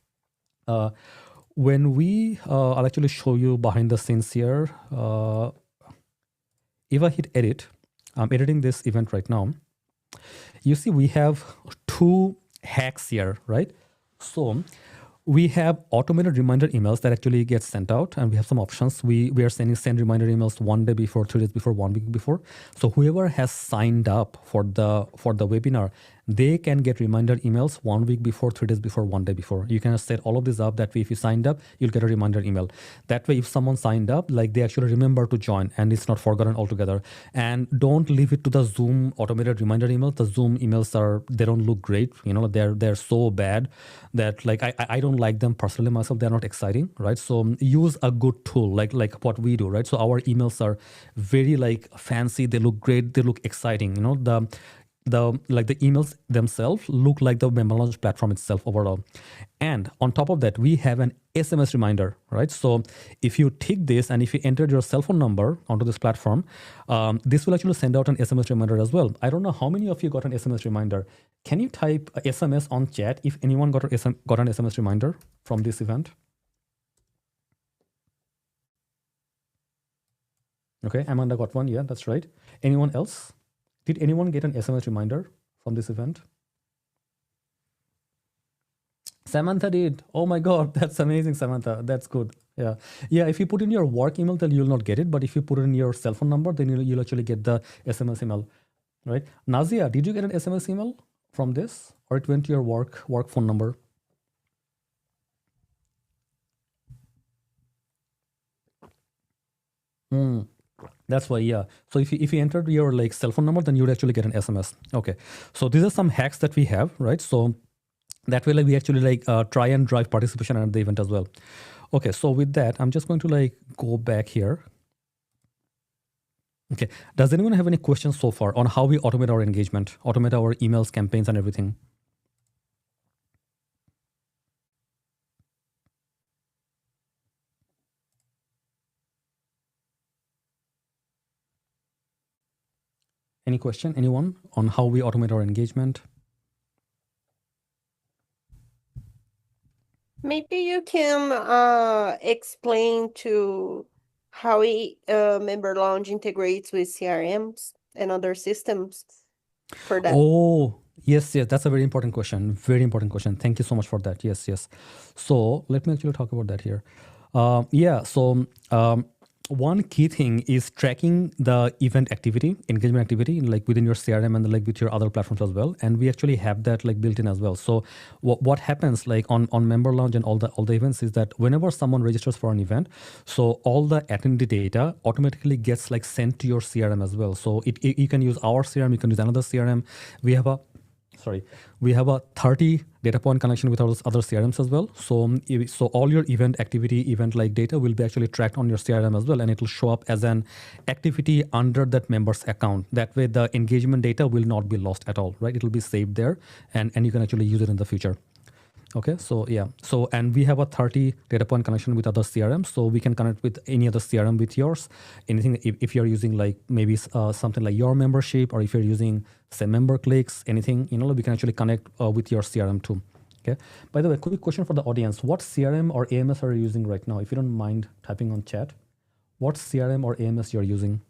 when I'll actually show you behind the scenes here. If I hit edit, I'm editing this event right now. You see we have 2 hacks here, right? So we have automated reminder emails that actually get sent out, and we have some options. We are send reminder emails 1 day before, 3 days before, 1 week before. So whoever has signed up for the webinar, they can get reminder emails 1 week before, 3 days before, 1 day before. You can set all of this up. That way, if you signed up, you'll get a reminder email. That way, if someone signed up, like they actually remember to join and it's not forgotten altogether. And don't leave it to the Zoom automated reminder emails. The Zoom emails they don't look great. They're so bad that like I don't like them personally myself. They're not exciting, right? So use a good tool like what we do, right? So our emails are very like fancy. They look great. They look exciting. the emails themselves look like the member launch platform itself overall. And on top of that, we have an SMS reminder, right? So if you tick this and if you entered your cell phone number onto this platform, this will actually send out an SMS reminder as well. I don't know how many of you got an SMS reminder. Can you type SMS on chat if anyone got an SMS reminder from this event? Okay, Amanda got one. Yeah, that's right. Anyone else? Did anyone get an SMS reminder from this event? Samantha did. Oh my God, that's amazing, Samantha. That's good. Yeah. Yeah, if you put in your work email, then you'll not get it. But if you put in your cell phone number, then you'll actually get the SMS email, right? Nazia, did you get an SMS email from this? Or it went to your work phone number? That's why, yeah. So if you entered your like cell phone number, then you would actually get an SMS. Okay. So these are some hacks that we have, right? So that way, like, we actually like try and drive participation at the event as well. Okay. So with that, I'm just going to like go back here. Okay. Does anyone have any questions so far on how we automate our engagement, automate our emails, campaigns, and everything? Any question, anyone, on how we automate our engagement? Maybe you can explain to how Member Lounge integrates with CRMs and other systems for that. Oh, yes, that's a very important question. Very important question. Thank you so much for that. Yes. So let me actually talk about that here. So one key thing is tracking the event activity, engagement activity, like within your CRM and like with your other platforms as well. And we actually have that like built in as well. So what happens like on Member Lounge and all the events is that whenever someone registers for an event, so all the attendee data automatically gets like sent to your CRM as well. So you can use our CRM, you can use another CRM. We have a 30 data point connection with our other CRMs as well. So all your event activity, event like data will be actually tracked on your CRM as well, and it will show up as an activity under that member's account. That way the engagement data will not be lost at all, right? It will be saved there and you can actually use it in the future. Okay, so yeah. So, and we have a 30 data point connection with other CRMs. So we can connect with any other CRM with yours. Anything, if you're using like maybe something like your membership, or if you're using say member clicks, anything, we can actually connect with your CRM too. Okay. By the way, quick question for the audience. What CRM or AMS are you using right now? If you don't mind typing on chat, what CRM or AMS you're using?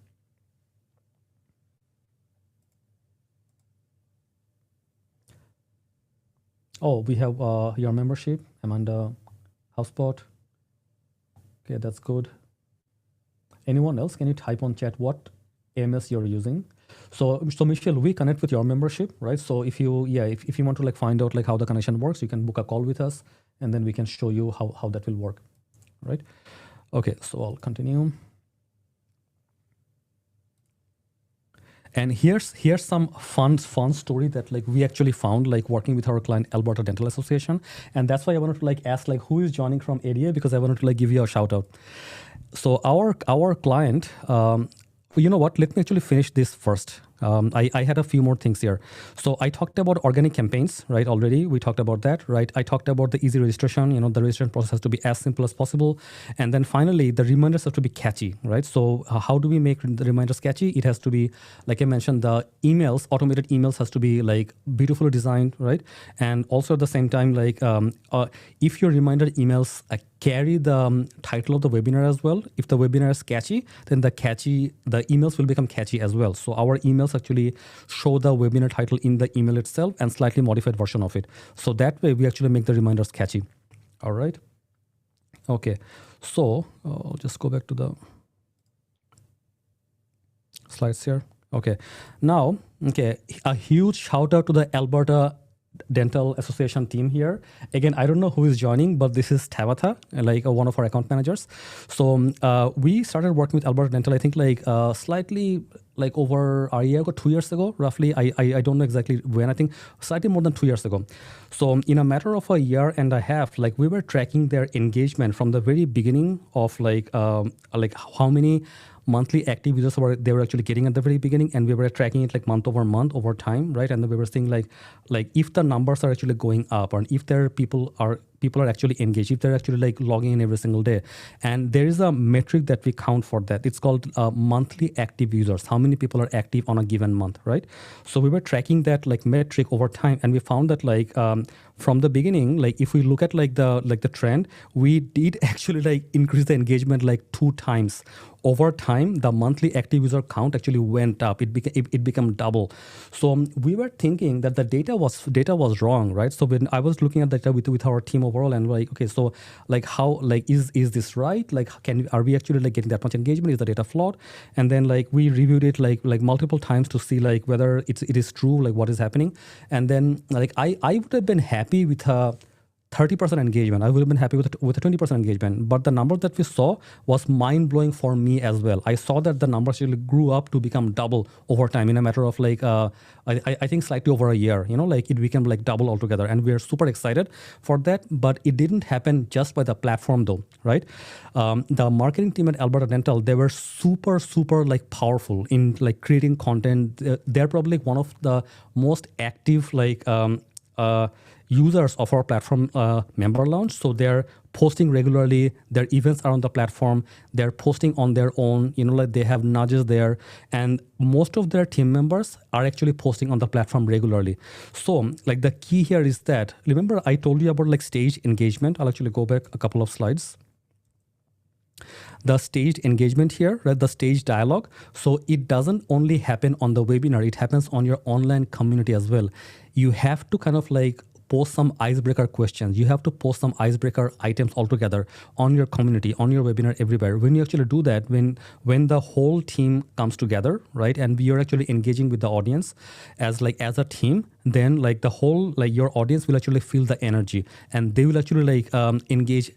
Oh, we have your membership, Amanda, HubSpot. Okay, that's good. Anyone else? Can you type on chat what AMS you're using? So Michelle, we connect with your membership, right? So if you want to like find out like how the connection works, you can book a call with us, and then we can show you how that will work, right? Okay, so I'll continue. And here's some fun story that like we actually found like working with our client Alberta Dental Association, and that's why I wanted to like ask like who is joining from ADA, because I wanted to like give you a shout out. So our client, you know what? Let me actually finish this first. I had a few more things here. So I talked about organic campaigns, right? Already we talked about that, right? I talked about the easy registration. The registration process has to be as simple as possible. And then finally, the reminders have to be catchy, right? So how do we make the reminders catchy? It has to be, like I mentioned, the emails, automated emails has to be like beautifully designed, right? And also at the same time, like if your reminder emails carry the title of the webinar as well. If the webinar is catchy, then the emails will become catchy as well. So our emails actually show the webinar title in the email itself and slightly modified version of it. So that way we actually make the reminders catchy. All right. Okay. So I'll just go back to the slides here. Okay. Now, a huge shout out to the Alberta Dental Association team here. Again, I don't know who is joining, but this is Tabitha, like one of our account managers. So we started working with Alberta Dental, I think like slightly like over a year ago, 2 years ago, roughly. I don't know exactly when. I think slightly more than 2 years ago. So in a matter of a year and a half, like we were tracking their engagement from the very beginning of like how many monthly active users they were actually getting at the very beginning, and we were tracking it like month over month over time, right? And then we were seeing like if the numbers are actually going up, or if there are people are actually engaged, if they're actually like logging in every single day. And there is a metric that we count for that. It's called monthly active users. How many people are active on a given month, right? So we were tracking that like metric over time, and we found that like from the beginning, like if we look at like the trend, we did actually like increase the engagement like 2 times. Over time, the monthly active user count actually went up. It became double. So we were thinking that the data was wrong, right? So when I was looking at the data with our team overall, and like, okay, so like how like is this right? Like are we actually like getting that much engagement? Is the data flawed? And then like we reviewed it like multiple times to see like whether it is true, like what is happening. And then like I would have been happy with 30% engagement. I would have been happy with a 20% engagement. But the number that we saw was mind-blowing for me as well. I saw that the numbers actually grew up to become double over time in a matter of like, I think slightly over a year, like it became like double altogether. And we are super excited for that. But it didn't happen just by the platform though, right? The marketing team at Alberta Dental, they were super, super like powerful in like creating content. They're probably one of the most active like, users of our platform member launch. So they're posting regularly, their events are on the platform, they're posting on their own, like they have nudges there, and most of their team members are actually posting on the platform regularly. So like the key here is that, remember I told you about like staged engagement. I'll actually go back a couple of slides. The staged engagement here, right? The staged dialogue. So it doesn't only happen on the webinar, it happens on your online community as well. You have to kind of like post some icebreaker questions. You have to post some icebreaker items altogether on your community, on your webinar, everywhere. When you actually do that, when the whole team comes together, right, and we are actually engaging with the audience as a team, then like the whole like your audience will actually feel the energy, and they will actually like engage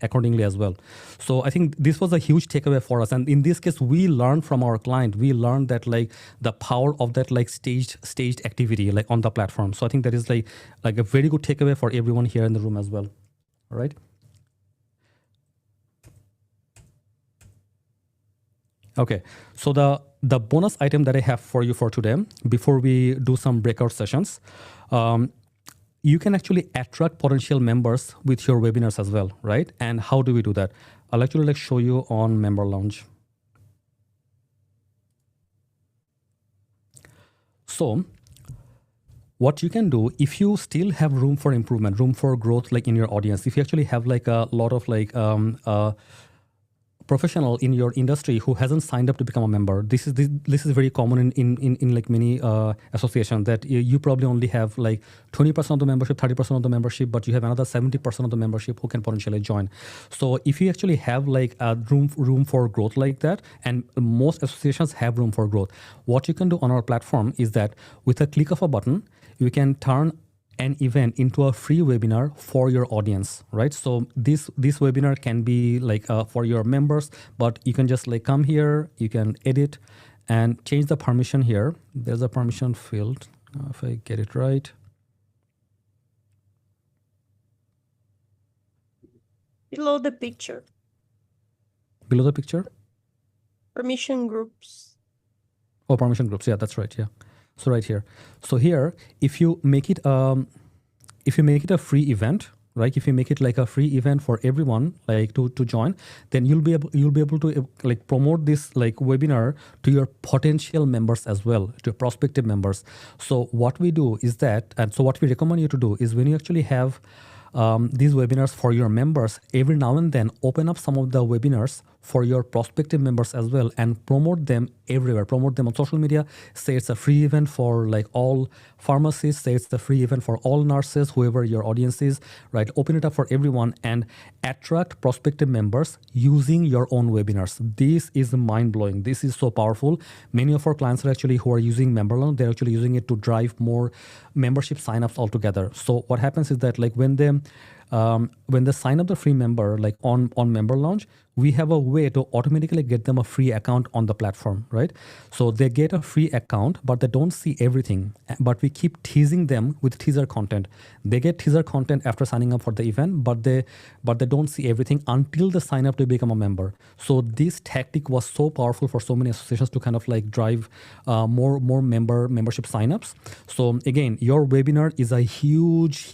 accordingly as well. So I think this was a huge takeaway for us, and in this case, we learned from our client. We learned that like the power of that like staged activity like on the platform. So I think that is like a very good takeaway for everyone here in the room as well. All right. Okay, so the bonus item that I have for you for today, before we do some breakout sessions, you can actually attract potential members with your webinars as well, right? And how do we do that? I'll actually like show you on Member Lounge. So what you can do, if you still have room for improvement, room for growth, like in your audience, if you actually have like a lot of like professional in your industry who hasn't signed up to become a member, this is very common in like many associations, that you probably only have like 20% of the membership, 30% of the membership, but you have another 70% of the membership who can potentially join. So if you actually have like a room for growth like that, and most associations have room for growth, what you can do on our platform is that with a click of a button, you can turn an event into a free webinar for your audience, right? So this webinar can be like for your members, but you can just like come here, you can edit and change the permission here. There's a permission field, if I get it right. Below the picture. Below the picture? Permission groups. Oh, permission groups. Yeah, that's right. Yeah. So right here. So here, if you make it a free event, right? If you make it like a free event for everyone, like to join, then you'll be able to like promote this like webinar to your potential members as well, to your prospective members. So what we do is that, and so what we recommend you to do is, when you actually have these webinars for your members, every now and then open up some of the webinars for your prospective members as well, and promote them everywhere. Promote them on social media. Say it's a free event for like all pharmacists. Say it's a free event for all nurses, whoever your audience is, right? Open it up for everyone and attract prospective members using your own webinars. This is mind-blowing. This is so powerful. Many of our clients are actually who are using MemberLaunch, they're actually using it to drive more membership signups altogether. So what happens is that like when they sign up the free member like on Member Launch, we have a way to automatically get them a free account on the platform, right? So they get a free account, but they don't see everything. But we keep teasing them with teaser content. They get teaser content after signing up for the event, but they don't see everything until they sign up to become a member. So this tactic was so powerful for so many associations to kind of like drive more membership signups. So again, your webinar is a huge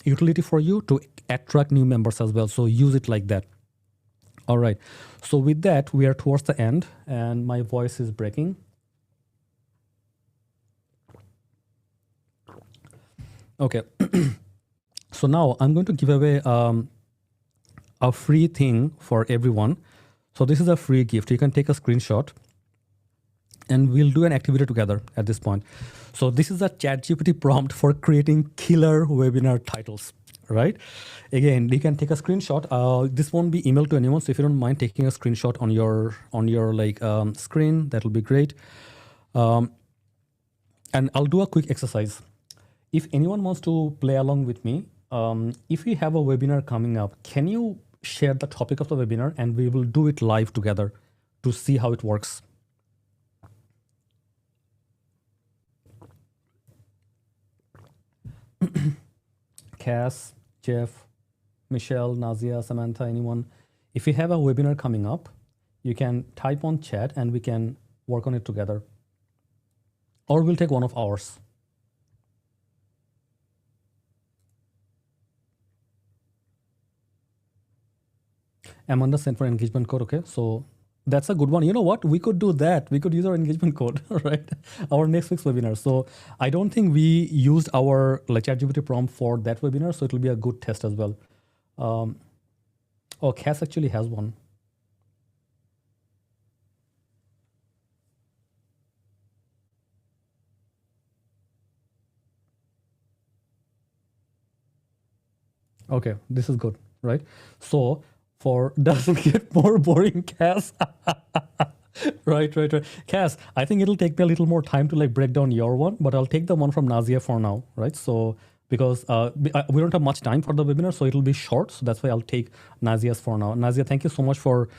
utility for you to attract new members as well. So use it like that. All right. So with that, we are towards the end and my voice is breaking. Okay. So now I'm going to give away a free thing for everyone. So this is a free gift. You can take a screenshot and we'll do an activity together at this point. So this is a ChatGPT prompt for creating killer webinar titles, right? Again, you can take a screenshot. This won't be emailed to anyone. So if you don't mind taking a screenshot on your like screen, that will be great. And I'll do a quick exercise. If anyone wants to play along with me, if we have a webinar coming up, can you share the topic of the webinar and we will do it live together to see how it works. Cass, Jeff, Michelle, Nazia, Samantha, anyone. If you have a webinar coming up, you can type on chat and we can work on it together. Or we'll take one of ours. Amanda sent for engagement code. Okay, so that's a good one. You know what? We could do that. We could use our engagement code, right? Our next week's webinar. So I don't think we used our like ChatGPT prompt for that webinar, so it will be a good test as well. Oh, Cass actually has one. Okay, this is good, right? So for doesn't get more boring, Cass. Right. Cass, I think it'll take me a little more time to like break down your one, but I'll take the one from Nazia for now, right? So because we don't have much time for the webinar, so it'll be short. So that's why I'll take Nazia's for now. Nazia, thank you so much for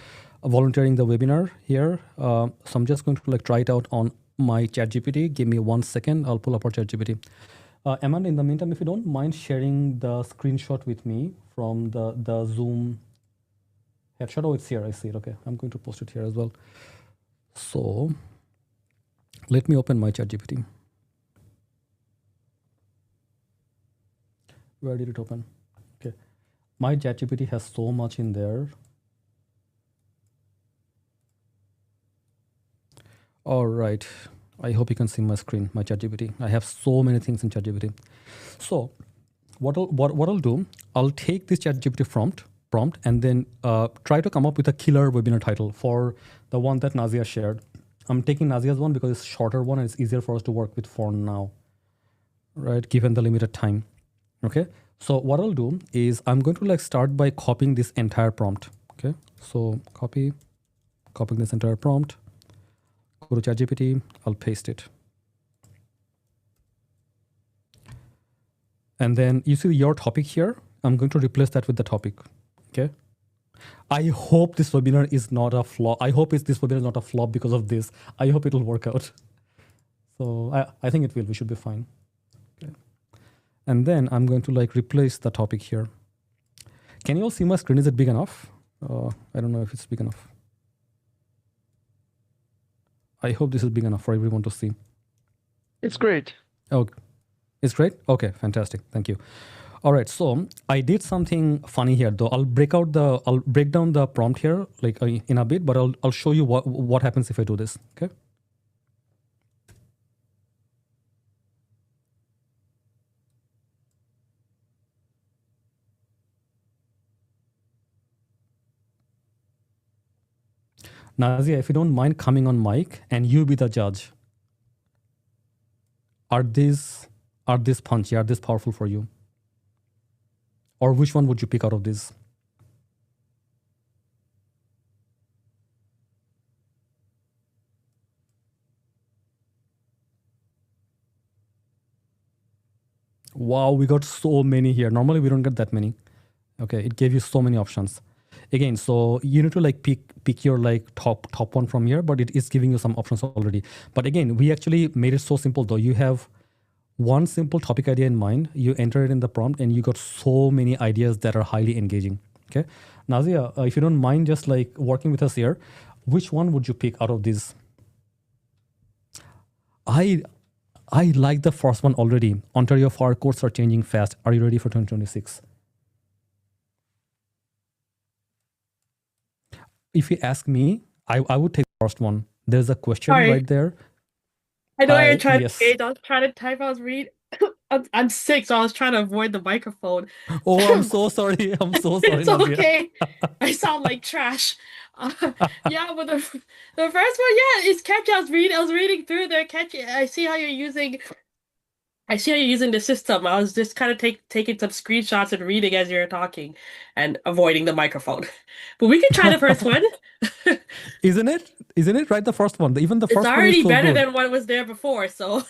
volunteering the webinar here. So I'm just going to like try it out on my ChatGPT. Give me 1 second. I'll pull up our ChatGPT. Amanda, in the meantime, if you don't mind sharing the screenshot with me from the Zoom headshot. Oh, it's here. I see it. Okay, I'm going to post it here as well. So let me open my ChatGPT. Where did it open? Okay, my ChatGPT has so much in there. All right, I hope you can see my screen, my ChatGPT. I have so many things in ChatGPT. So what I'll do, I'll take this ChatGPT prompt and then try to come up with a killer webinar title for the one that Nazia shared. I'm taking Nazia's one because it's a shorter one and it's easier for us to work with for now, right? Given the limited time. Okay. So what I'll do is I'm going to like start by copying this entire prompt. Okay. So copying this entire prompt. Go to ChatGPT. I'll paste it. And then you see your topic here. I'm going to replace that with the topic. Okay. I hope this webinar is not a flop. I hope this webinar is not a flop because of this. I hope it will work out. So I think it will. We should be fine. Okay. And then I'm going to like replace the topic here. Can you all see my screen? Is it big enough? I don't know if it's big enough. I hope this is big enough for everyone to see. It's great. Oh, it's great? Okay, fantastic. Thank you. All right, so I did something funny here though. I'll break down the prompt here like in a bit, but I'll show you what happens if I do this, okay? Nazia, if you don't mind coming on mic and you be the judge. Are these punchy? Are these powerful for you? Or which one would you pick out of these? Wow, we got so many here. Normally we don't get that many. Okay, it gave you so many options. Again, so you need to like pick your like top one from here, but it is giving you some options already. But again, we actually made it so simple though. You have one simple topic idea in mind, you enter it in the prompt, and you got so many ideas that are highly engaging. Okay, Nazia, if you don't mind just like working with us here, which one would you pick out of these? I like the first one already. Ontario FAR courts are changing fast. Are you ready for 2026? If you ask me, I would take the first one. There's a question Sorry. right there. I know you're trying Yes. to engage. I was trying to type. I was reading. I'm sick, so I was trying to avoid the microphone. Oh, I'm so sorry. I'm so sorry, It's Nazia. okay. I sound like trash. Yeah, but the first one, yeah, it's catchy. I was reading through there. Catchy. I see how you're using the system. I was just kind of taking some screenshots and reading as you're talking, and avoiding the microphone. But we can try the first one. Isn't it? Isn't it right? The first one. Even the It's first one is already so better good. than what was there before. So.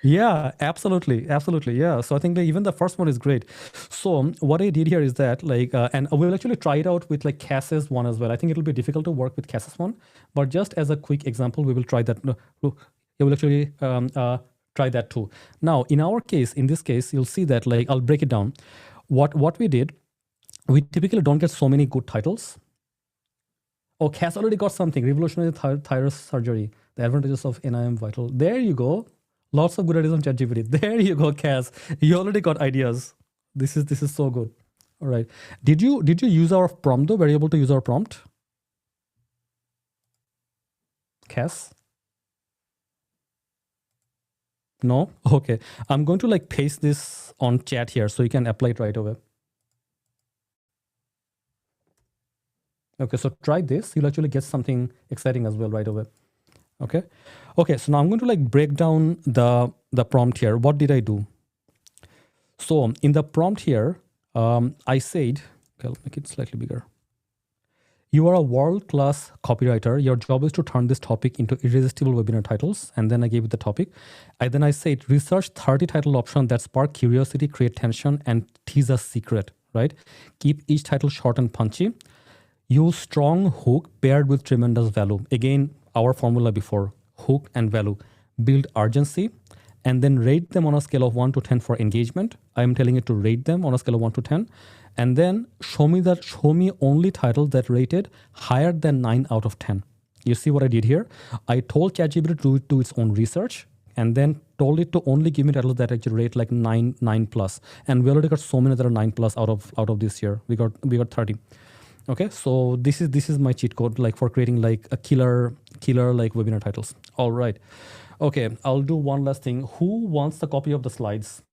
Yeah, absolutely. Absolutely. Yeah. So I think that even the first one is great. So what I did here is that like, and we'll actually try it out with like Cass's one as well. I think it'll be difficult to work with Cass's one, but just as a quick example, we will try that. No, look, you will actually try that too. Now, in our case, in this case, you'll see that like, I'll break it down. What we did, we typically don't get so many good titles. Oh, Cass already got something. Revolutionary thyroid surgery. The advantages of NIM vital. There you go. Lots of good ideas on ChatGPT. There you go, Cass. You already got ideas. This is so good. All right. Did you use our prompt though? Were you able to use our prompt? Cass? No? Okay. I'm going to like paste this on chat here so you can apply it right away. Okay, so try this. You'll actually get something exciting as well right away. Okay. Okay, so now I'm going to like break down the prompt here. What did I do? So in the prompt here, I said, okay, I'll make it slightly bigger. You are a world-class copywriter. Your job is to turn this topic into irresistible webinar titles. And then I gave it the topic. And then I said, research 30 title options that spark curiosity, create tension, and tease a secret, right? Keep each title short and punchy. Use strong hook paired with tremendous value. Again, our formula before, hook and value. Build urgency and then rate them on a scale of 1 to 10 for engagement. I am telling it to rate them on a scale of 1 to 10. And then show me only titles that rated higher than 9 out of 10. You see what I did here? I told ChatGPT to do its own research and then told it to only give me titles that actually rate like 9 plus. And we already got so many that are 9 plus out of this year. We got 30. Okay, so this is my cheat code like for creating like a killer like webinar titles. All right. Okay, I'll do one last thing. Who wants a copy of the slides?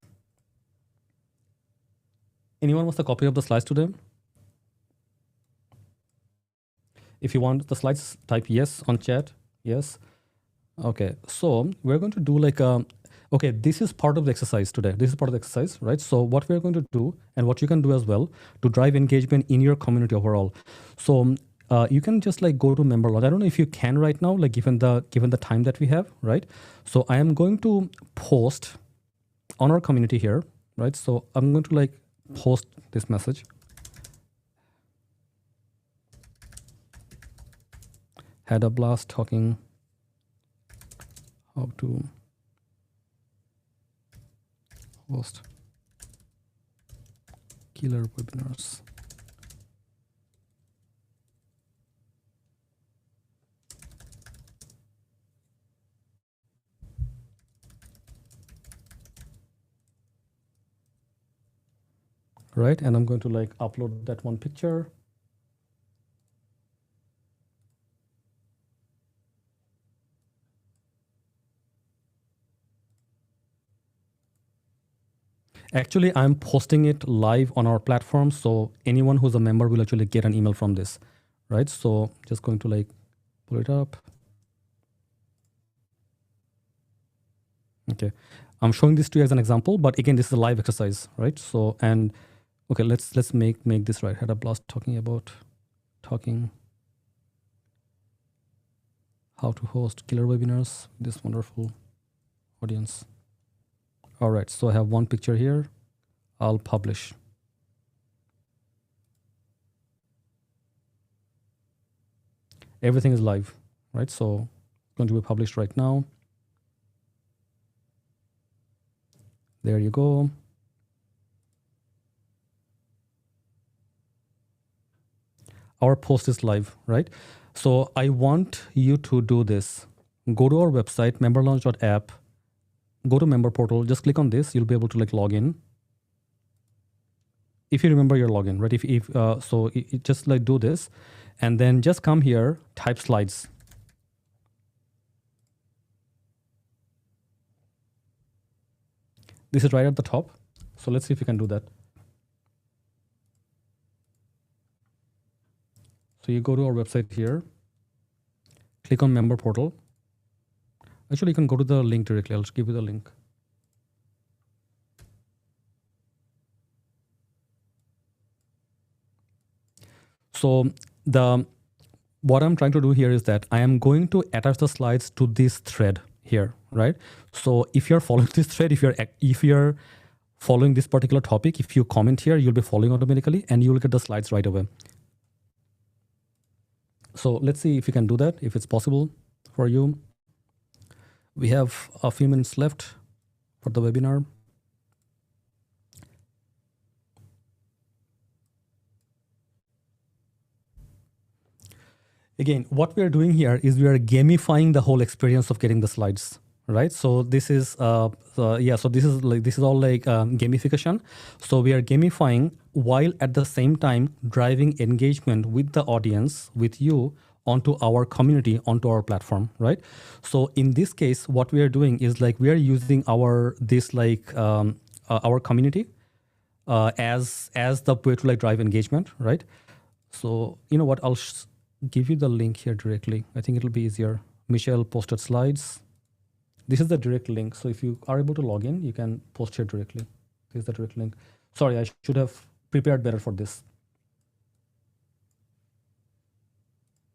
Anyone wants a copy of the slides today? If you want the slides, type yes on chat. Yes. Okay, so we're going to do like okay, this is part of the exercise today. This is part of the exercise, right? So what we're going to do and what you can do as well to drive engagement in your community overall. So you can just like go to member launch. I don't know if you can right now, like given the time that we have, right? So I am going to post on our community here, right? So I'm going to like post this message. Had a blast talking how to host killer webinars. Right, and I'm going to like upload that one picture. Actually, I'm posting it live on our platform, so anyone who's a member will actually get an email from this, right? So just going to like pull it up. Okay, I'm showing this to you as an example, but again, this is a live exercise, right? So, and okay, let's make this right. Had a blast talking how to host killer webinars with this wonderful audience. All right, so I have one picture here. I'll publish. everything is live, right? So it's going to be published right now. There you go. Our post is live, right? So I want you to do this. Go to our website, memberlaunch.app, go to member portal, just click on this. You'll be able to like log in. If you remember your login, right? So just like do this and then just come here, type slides. This is right at the top. So let's see if we can do that. So you go to our website here, click on member portal. Actually, you can go to the link directly. I'll just give you the link. So what I'm trying to do here is that I am going to attach the slides to this thread here, right? So if you're following this thread, if you're following this particular topic, if you comment here, you'll be following automatically and you'll get the slides right away. So let's see if you can do that, if it's possible for you. We have a few minutes left for the webinar. Again, what we are doing here is we are gamifying the whole experience of getting the slides, right? So this is so this is all like gamification. So we are gamifying while at the same time driving engagement with the audience, with you, onto our community, onto our platform, right? So in this case, what we are doing is like we are using our community as the way to like drive engagement, right? So you know what? I'll give you the link here directly. I think it'll be easier. Michelle posted slides. This is the direct link. So if you are able to log in, you can post here directly. This is the direct link. Sorry, I should have prepared better for this.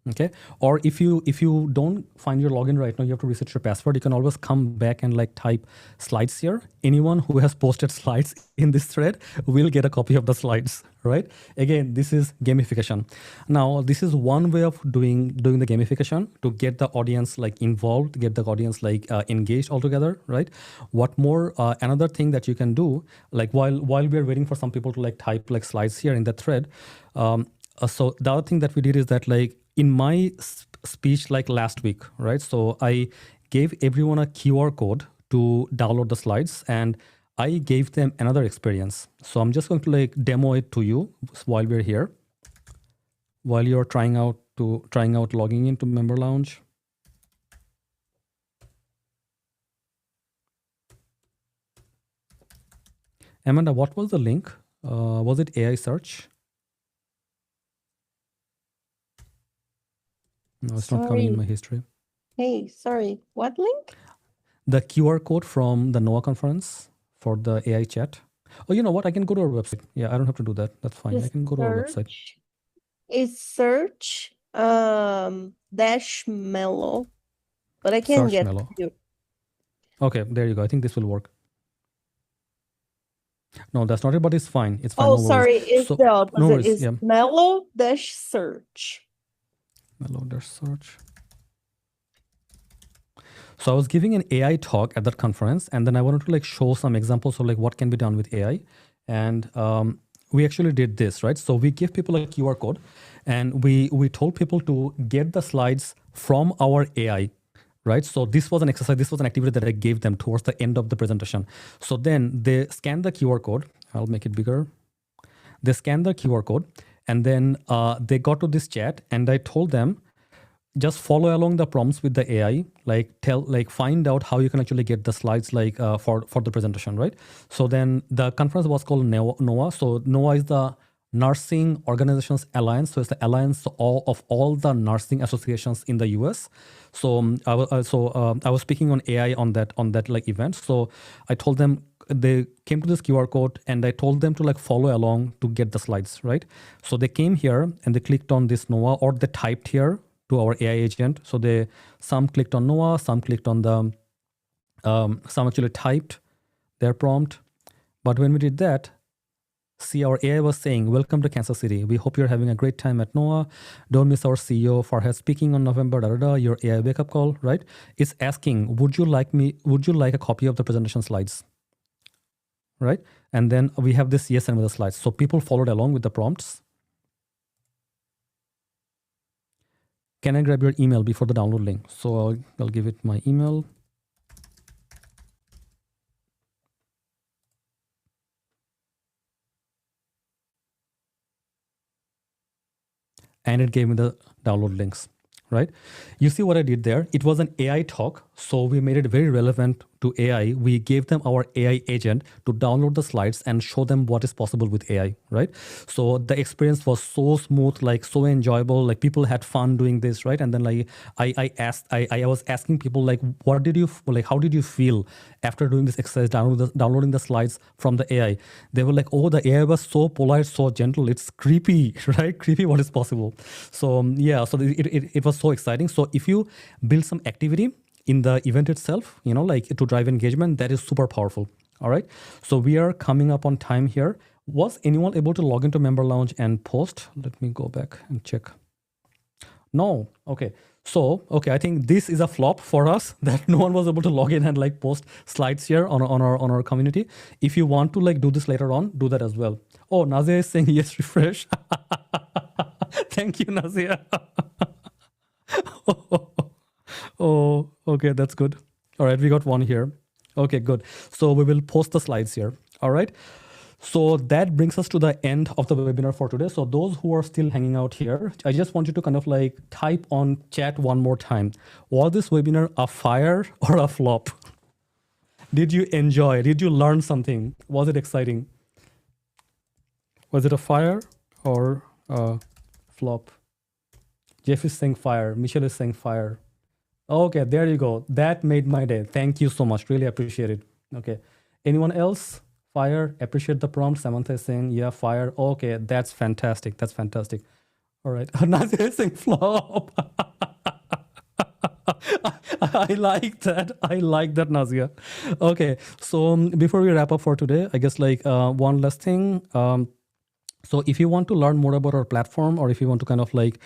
Okay. Or if you don't find your login right now, you have to reset your password. You can always come back and like type slides here. Anyone who has posted slides in this thread will get a copy of the slides, right? Again, this is gamification. Now, this is one way of doing the gamification to get the audience like involved, get the audience like engaged altogether, right? What more? Another thing that you can do, like while we're waiting for some people to like type like slides here in the thread. So the other thing that we did is that like in my speech like last week, right? So I gave everyone a QR code to download the slides and I gave them another experience. So I'm just going to like demo it to you while we're here, while you're trying out logging into Member Lounge. Amanda, what was the link? Was it AI search? No, it's not coming in my history. Hey, sorry, what link? The QR code from the NOAA conference for the AI chat. Oh, you know what? I can go to our website. Yeah, I don't have to do that. That's fine. I can go to our website. Is search dash mellow, but I can't get you. Okay, there you go. I think this will work. No, that's not it, but it's fine. It's fine. Oh, no sorry. It's the opposite. No worries, It's yeah. mellow dash search. Mellow dash search. So I was giving an AI talk at that conference, and then I wanted to like show some examples of like what can be done with AI. And we actually did this, right? So we give people a QR code, and we told people to get the slides from our AI, right? So this was an exercise, this was an activity that I gave them towards the end of the presentation. So then they scan the QR code. I'll make it bigger. They scan the QR code, and then they got to this chat, and I told them, just follow along the prompts with the AI, find out how you can actually get the slides for the presentation, right? So then the conference was called NOAA. So NOAA is the Nursing Organizations Alliance. So it's the alliance of all the nursing associations in the US. So I was speaking on AI on that like event. So I told them, they came to this QR code and I told them to like follow along to get the slides, right? So they came here and they clicked on this NOAA, or they typed here to our AI agent. So some clicked on NOAA, some clicked on the, some actually typed their prompt. But when we did that, See, our AI was saying, welcome to Kansas City. We hope you're having a great time at NOAA. Don't miss our CEO Farhad speaking on November, your AI wake-up call, right? It's asking, would you like a copy of the presentation slides? Right? And then we have this yes and with the slides. So people followed along with the prompts. Can I grab your email before the download link? So I'll give it my email. And it gave me the download links, right? You see what I did there? It was an AI talk, so we made it very relevant to AI. We gave them our AI agent to download the slides and show them what is possible with AI, right? So the experience was so smooth, like so enjoyable, like people had fun doing this, right? And then like I was asking people like, how did you feel after doing this exercise, downloading the slides from the AI? They were like, oh, the AI was so polite, so gentle. It's creepy, right? Creepy what is possible. So yeah, so it was so exciting. So if you build some activity in the event itself, like to drive engagement, that is super powerful. All right. So we are coming up on time here. Was anyone able to log into Member Lounge and post? Let me go back and check. No. Okay. So, I think this is a flop for us that no one was able to log in and like post slides here on our community. If you want to like do this later on, do that as well. Oh, Nazia is saying yes, refresh. Thank you, Nazia. Oh, okay, that's good. All right, we got one here. Okay, good. So we will post the slides here. All right. So that brings us to the end of the webinar for today. So those who are still hanging out here, I just want you to kind of like type on chat one more time. Was this webinar a fire or a flop? Did you enjoy? Did you learn something? Was it exciting? Was it a fire or a flop? Jeff is saying fire. Michelle is saying fire. Okay, there you go. That made my day. Thank you so much. Really appreciate it. Okay. Anyone else? Fire. Appreciate the prompt. Samantha is saying, yeah, fire. Okay, that's fantastic. That's fantastic. All right. Nazia is saying flop. I like that. I like that, Nazia. Okay. So before we wrap up for today, I guess like one last thing. So if you want to learn more about our platform, or if you want to kind of like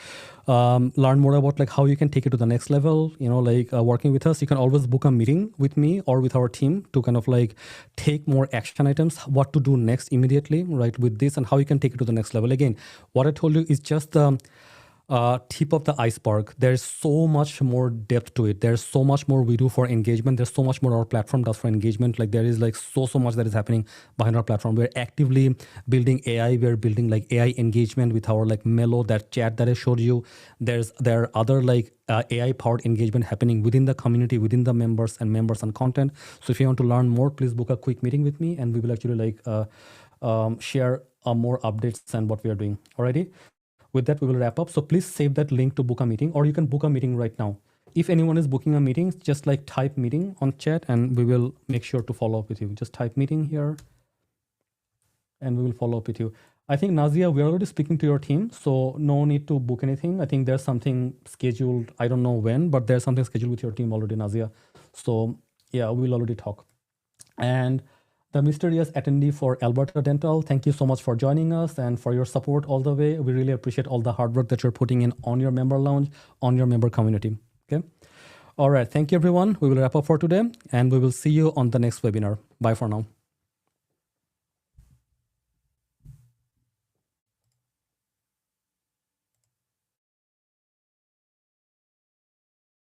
learn more about like how you can take it to the next level, like working with us, you can always book a meeting with me or with our team to kind of like take more action items, what to do next immediately, right, with this, and how you can take it to the next level. Again, what I told you is just the tip of the iceberg. There's so much more depth to it. There's so much more we do for engagement. There's so much more our platform does for engagement. Like there is like so much that is happening behind our platform. We're actively building AI. We're building like AI engagement with our like Melo, that chat that I showed you. There are other like AI powered engagement happening within the community, within the members and content. So if you want to learn more, please book a quick meeting with me, and we will actually like share more updates and what we are doing. Alrighty. With that, we will wrap up. So please save that link to book a meeting, or you can book a meeting right now. If anyone is booking a meeting, just like type meeting on chat and we will make sure to follow up with you. Just type meeting here and we will follow up with you. I think, Nazia, we're already speaking to your team, so no need to book anything. I think there's something scheduled. I don't know when, but there's something scheduled with your team already, Nazia. So yeah, we'll already talk. And the mysterious attendee for Alberta Dental, thank you so much for joining us and for your support all the way. We really appreciate all the hard work that you're putting in on your member lounge, on your member community. Okay. All right. Thank you, everyone. We will wrap up for today, and we will see you on the next webinar. Bye for now.